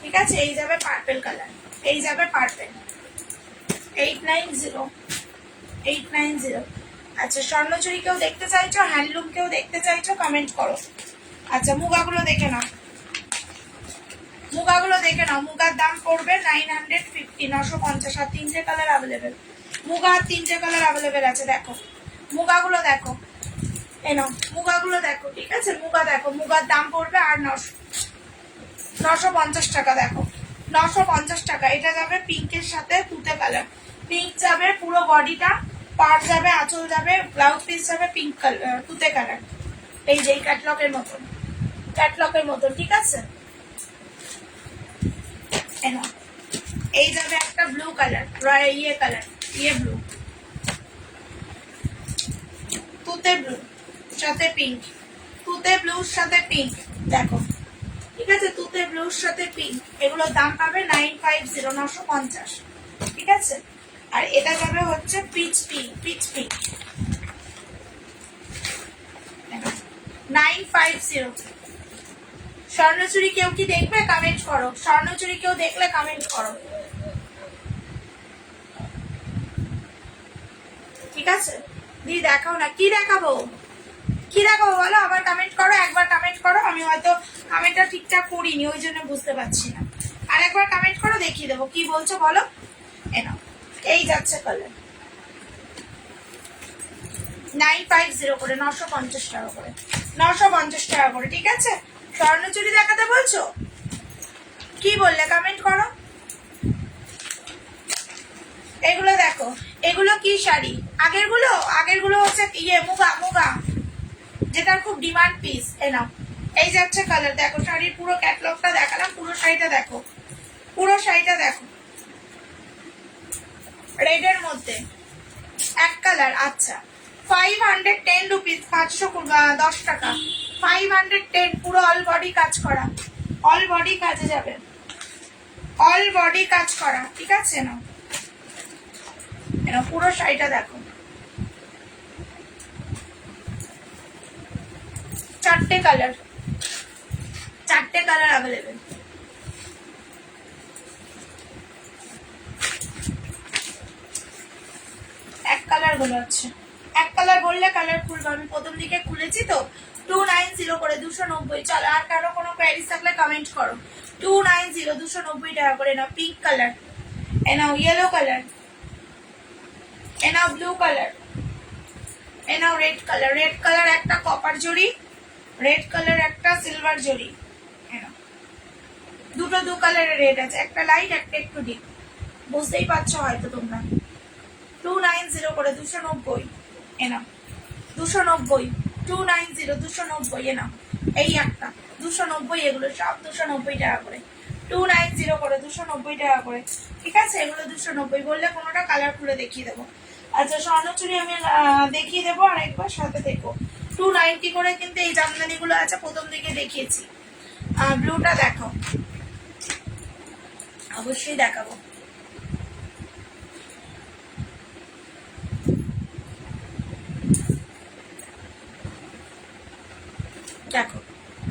[SPEAKER 1] ঠিক আছে? এই যাবে পার্পেল কালার, এই যাবে পার্পেল। 890। আচ্ছা, স্বর্ণচুরি কেউ দেখতে চাইছো, হ্যান্ডলুম কেউ দেখতে চাইছো, কমেন্ট করো। আচ্ছা, মুগাগুলো দেখে নাও, মুগার দাম পড়বে 950, 950। আর 3টে কালার অ্যাভেলেবেল, মুগা 3টে কালার অ্যাভেলেবেল আছে। দেখো মুগাগুলো দেখো, এনো মুগাগুলো দেখো, ঠিক আছে? মুগা দেখো, মুগার দাম পড়বে আর 950 টাকা। দেখো 950 টাকা। এটা যাবে পিঙ্কের সাথে তুতে কালার, পিঙ্ক যাবে পুরো বডিটা, পাড় যাবে, আঁচল যাবে, ব্লাউজ পিস যাবে পিঙ্ক কালার, তুতে কালার, এই যে ক্যাটলগের মতন, ঠিক আছে? এই যাবে একটা ব্লু কালার, ইয়ে ব্লু, তুতে ব্লু সাথে পিঙ্ক, তুতে ব্লুর সাথে পিঙ্ক, দেখো, ঠিক আছে? তুতে ব্লুর সাথে পিঙ্ক, এগুলোর দাম পাবে 950, 950, ঠিক আছে? আর এটা যাবে হচ্ছে পিচ পিঙ্ক, 950। স্বর্ণচুরি কেউ কি দেখবে? কমেন্ট করো। স্বর্ণচুরি কেউ দেখলে কমেন্ট করো, ঠিক আছে? দি দেখাও না, কি দেখাবো বলো? আবার কমেন্ট করো, একবার কমেন্ট করো। আমি হয়তো কমেন্টটা ঠিকঠাক করিনি, ওই জন্য বুঝতে পারছি না। আর একবার কমেন্ট করো, দেখিয়ে দেবো কি বলছো, বলো। এনাও, এই যাচ্ছে কালার, 950 করে, 950 টাকা করে, 950 টাকা করে, ঠিক আছে? স্বর্ণচুরি দেখাতে বলছো, কি বললে? কমেন্ট করো। এগুলো দেখো, এগুলো কি শাড়ি? আগেরগুলো হচ্ছে ইয়ে মুগা, যেটা খুব ডিমান্ড পিস। এনাও, এই যাচ্ছে কালার, দেখো শাড়ির পুরো ক্যাটলগটা দেখালাম, পুরো শাড়িটা দেখো, রেডের মধ্যে এক কালার। আচ্ছা, 510 রুপিস, 510 টাকা, 510, পুরো অল বডি কাজ করা, অল বডি কাজে যাবে, অল বডি কাজ করা, ঠিক আছে? না পুরো শাড়িটা দেখো, চারটে কালার অ্যাভেলেবেল। এক কালার গুলো আছে, এক কালার বললে কালার খুলবো, আমি প্রথম দিকে খুলেছি তো। 290 করে 290। চলো, আর কারো কোনো কোয়ারিজ থাকলে কমেন্ট করো। 290 290 টাকা করে নাও। পিঙ্ক কালার এ নাও, ইয়েলো কালার এ নাও, ব্লু কালার এ নাও, রেড কালার একটা কপার জড়ি, রেড কালার একটা সিলভার জড়ি। দুটো দু কালারের রেড আছে, একটা লাইট একটা একটু ডিপ, বুঝতেই পারছো হয়তো তোমরা। 290 করে 290 এ নাও, 290 290 290 এ নাও। এই একটা 290, এগুলো সব 290 টাকা করে। 290 করে 290 টাকা করে, ঠিক আছে? এগুলো 290 বললে কোনোটা কালার খুলে দেখিয়ে দেবো। আচ্ছা, স্বর্ণচুরি আমি দেখিয়ে দেবো আর একবার সাথে দেখো। 290 করে কিন্তু এই জামদানি গুলো আছে, প্রথম দিকে দেখিয়েছি। ব্লুটা দেখো, অবশ্যই দেখাবো। দেখো,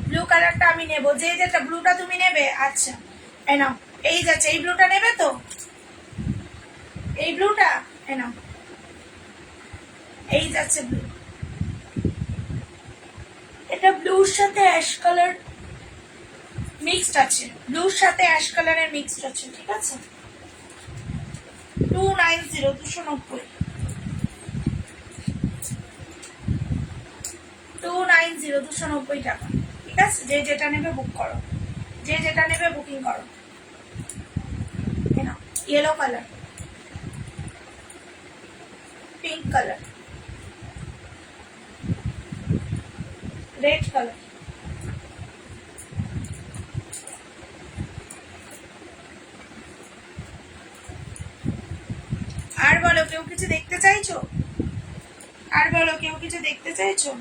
[SPEAKER 1] ব্লু কালারটা আমি নেবো, যে যেটা ব্লুটা তুমি নেবে। আচ্ছা, এই নাও, এই যাচ্ছে, এই ব্লুটা নেবে তো? এই ব্লুটা এই নাও, এই যাচ্ছে ব্লু। এটা ব্লুর সাথে অ্যাশ কালার মিক্সড আছে, ব্লুর সাথে অ্যাশ কালারের মিক্সড আছে, ঠিক আছে? 290 290 290 290 টাকা, ঠিক আছে? যে যেটা নেবে বুক করো, যে যেটা নেবে বুকিং করো। Yellow colour, pink colour, red colour, আর বলো, কেউ কিছু দেখতে চাইছো? আর বলো, কেউ কিছু দেখতে চাইছো?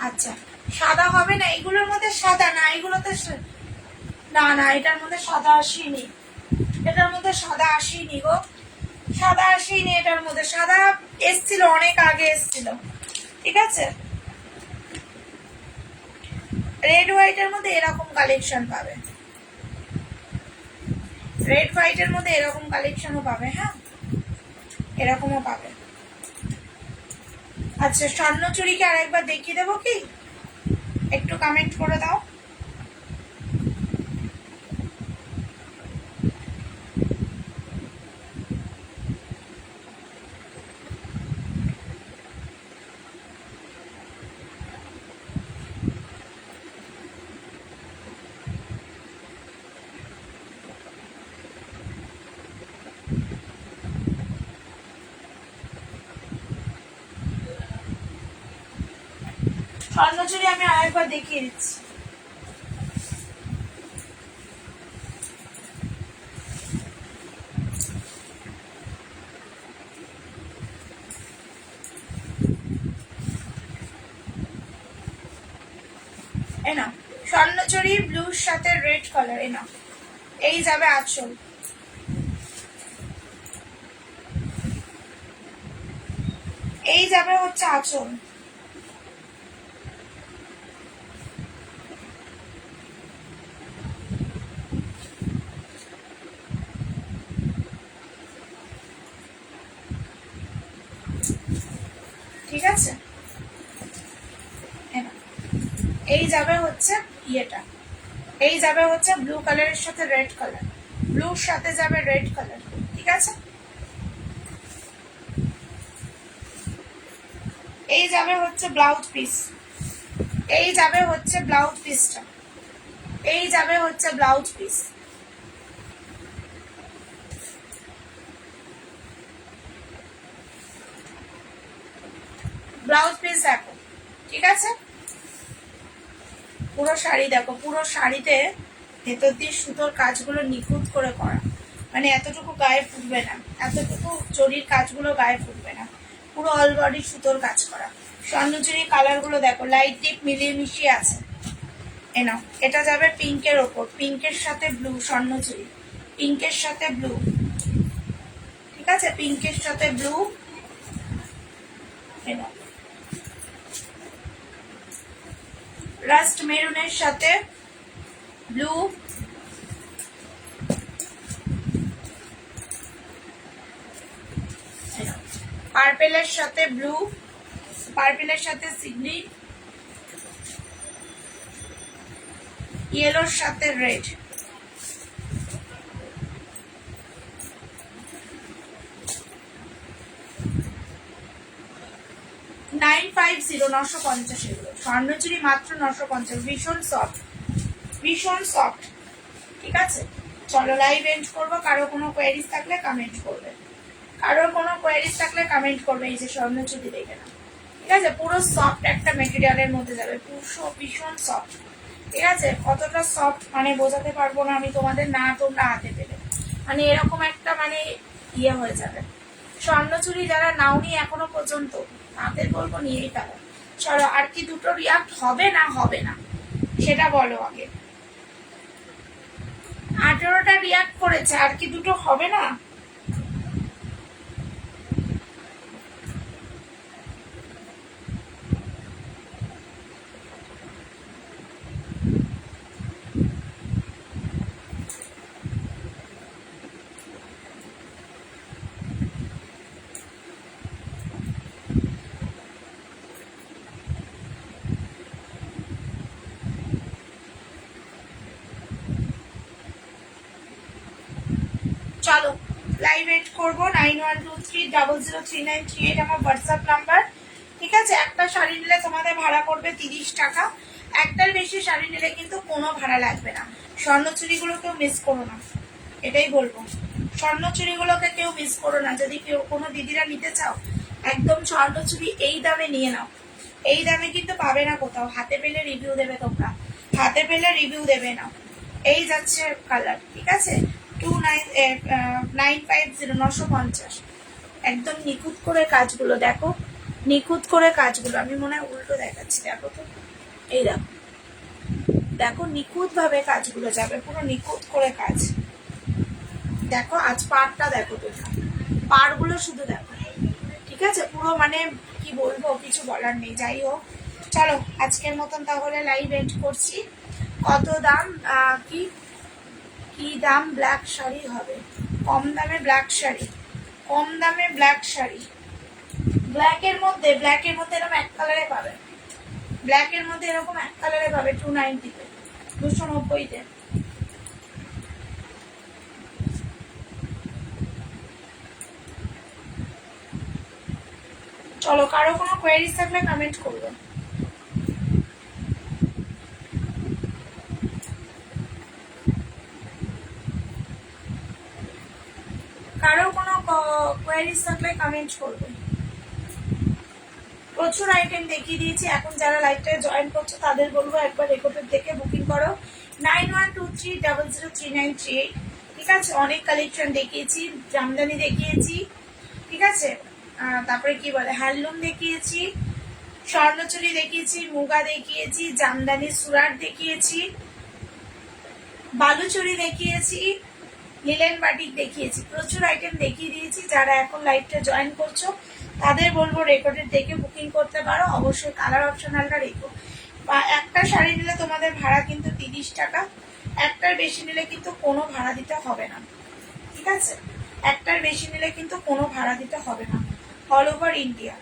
[SPEAKER 1] আচ্ছা, সাদা হবে না এগুলোর মধ্যে? সাদা না, এগুলোতে না না, এটার মধ্যে সাদা আসেনি, এটার মধ্যে সাদা আসেনি গো, সাদা আসেনি এটার মধ্যে। সাদা এসছিল, অনেক আগে এসছিল, ঠিক আছে? রেড হোয়াইটের মধ্যে এরকম কালেকশন পাবে, রেড হোয়াইটের মধ্যে এরকম কালেকশনও পাবে, হ্যাঁ, এরকমও পাবে। আচ্ছা, স্বর্ণচুরিকে আরেকবার দেখিয়ে দেবো কি? একটু কমেন্ট করে দাও। স্বর্ণচুরি আমি আরেকবার দেখিয়ে দিচ্ছি। এনা স্বর্ণচুরি ব্লুর সাথে রেড কালার, এনা এই যাবে আঁচল, এই যাবে হচ্ছে আঁচল। ঠিক আছে, এই যাবে হচ্ছে ইয়েটা, এই যাবে হচ্ছে ব্লু কালারের সাথে রেড কালার, ব্লুর সাথে যাবে রেড কালার, ঠিক আছে? এই যাবে হচ্ছে ব্লাউজ পিস, এই যাবে হচ্ছে ব্লাউজ পিসটা, এই যাবে হচ্ছে ব্লাউজ পিস। ব্লাউজ পিস দেখো, ঠিক আছে? পুরো শাড়ি দেখো, পুরো শাড়িতে ভেতর দিয়ে সুতোর কাজগুলো নিখুঁত করে করা, মানে এতটুকু গায়ে ফুটবে না, এতটুকু জরির কাজগুলো গায়ে ফুটবে না, পুরো অল বডি সুতোর কাজ করা। স্বর্ণচুরি কালারগুলো দেখো লাইট ডিপ মিলিয়ে মিশিয়ে আছে। এনাও এটা যাবে পিঙ্কের ওপর, পিঙ্কের সাথে ব্লু, স্বর্ণচুরি পিঙ্কের সাথে ব্লু, ঠিক আছে, পিঙ্কের সাথে ব্লু। এনাও রাস্ট মেরুনের সাথে ব্লু, পার্পেলের সাথে ব্লু, পার্পেলের সাথে সিগনি, ইয়েলোর সাথে রেড। $950 950 এগুলো স্বর্ণচুরি মাত্র 950, ভীষণ সফট, ভীষণ সফট, ঠিক আছে। চলো লাইভ এন্ড করবো, কারো কোনো কোয়েরিজ থাকলে কমেন্ট করবে, কারোর কোনো কোয়েরিজ থাকলে কমেন্ট করবে। এই যে স্বর্ণচুরি দেখে না, ঠিক আছে, পুরো সফট একটা মেটেরিয়ালের মধ্যে যাবে, পুরো ভীষণ সফট, ঠিক আছে। কতটা সফট মানে বোঝাতে পারবো না আমি তোমাদের, না তোমরা হাতে পেলে মানে এরকম একটা মানে ইয়ে হয়ে যাবে। স্বর্ণচুরি যারা নাওনি এখনো পর্যন্ত তাদের বলবো নিয়েই পারো। চলো আর কি দুটো রিয়াক্ট হবে না হবে না সেটা বলো আগে। 18টা রিয়াক্ট করেছে, আর কি দুটো হবে না? চলো লাইভ এড করবো। 9123003938 আমার হোয়াটসঅ্যাপ নাম্বার, ঠিক আছে। একটা শাড়ি নিলে তোমাদের ভাড়া পড়বে 30 টাকা, একটার বেশি শাড়ি নিলে কিন্তু কোনো ভাড়া লাগবে না। স্বর্ণচুরিগুলো কেউ মিস করো না, এটাই বলবো, স্বর্ণচুরিগুলোকে কেউ মিস করো না। যদি কেউ কোনো দিদিরা নিতে চাও একদম স্বর্ণচুরি এই দামে নিয়ে নাও, এই দামে কিন্তু পাবে না কোথাও। হাতে পেলে রিভিউ দেবে তোমরা, হাতে পেলে রিভিউ দেবে না। এই যাচ্ছে কালার, ঠিক আছে, 950 950, একদম নিখুঁত করে কাজগুলো দেখো, নিখুঁত করে কাজগুলো। আমি মনে হয় উল্টো দেখাচ্ছি, দেখো তো, এই দেখো, দেখো নিখুঁত ভাবে কাজগুলো যাবে, পুরো নিখুঁত করে কাজ। দেখো আজ পাড়টা দেখো, তোমরা পাড়গুলো শুধু দেখো, ঠিক আছে, পুরো মানে কি বলবো, কিছু বলার নেই। যাই হোক, চলো আজকের মতন তাহলে লাইভ এন্ড করছি। কত দাম কি কি দাম ব্ল্যাক শাড়ি হবে? কম দামে ব্ল্যাক শাড়ি, কম দামে ব্ল্যাক শাড়ি, ব্ল্যাকের মধ্যে এরকম এক কালারে পাবে, ব্ল্যাকের মধ্যে এরকম এক কালারে পাবে 290-তে, 290-তে। চলো কারো কোনো কোয়েরিজ থাকলে কমেন্ট করবে। কারো কোনো কোয়েরিজ থাকলে কমেন্ট করবে। প্রচুর আইটেম দেখিয়ে দিয়েছি, এখন যারা লাইভটা জয়েন করছো তাদের বলবো একবার রেকর্ডের দেখে বুকিং করো। 9123003938, ঠিক আছে। অনেক কালেকশন দেখিয়েছি, জামদানি দেখিয়েছি, ঠিক আছে, তারপরে কি বলে হ্যান্ডলুম দেখিয়েছি, স্বর্ণচুরি দেখিয়েছি, মুগা দেখিয়েছি, জামদানি সুরাট দেখিয়েছি, বালুচুরি দেখিয়েছি, লিলেন বাটিক দেখিয়েছি, প্রচুর আইটেম দেখিয়ে দিয়েছি। যারা এখন লাইভটা জয়েন করছো তাদের বলবো রেকর্ডের দেখে বুকিং করতে পারো, অবশ্যই কালার অপশনালটা রেখো। বা একটা শাড়ি নিলে তোমাদের ভাড়া কিন্তু 30 টাকা, একটার বেশি নিলে কিন্তু কোনো ভাড়া দিতে হবে না, ঠিক আছে, একটার বেশি নিলে কিন্তু কোনো ভাড়া দিতে হবে না, অল ওভার ইন্ডিয়া।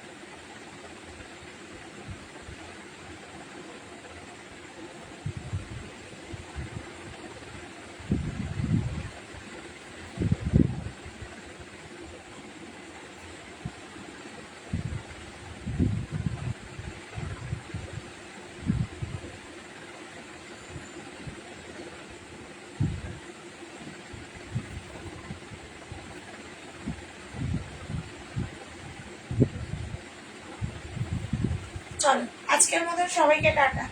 [SPEAKER 1] চলো আজকের মতো সবাইকে টাটা।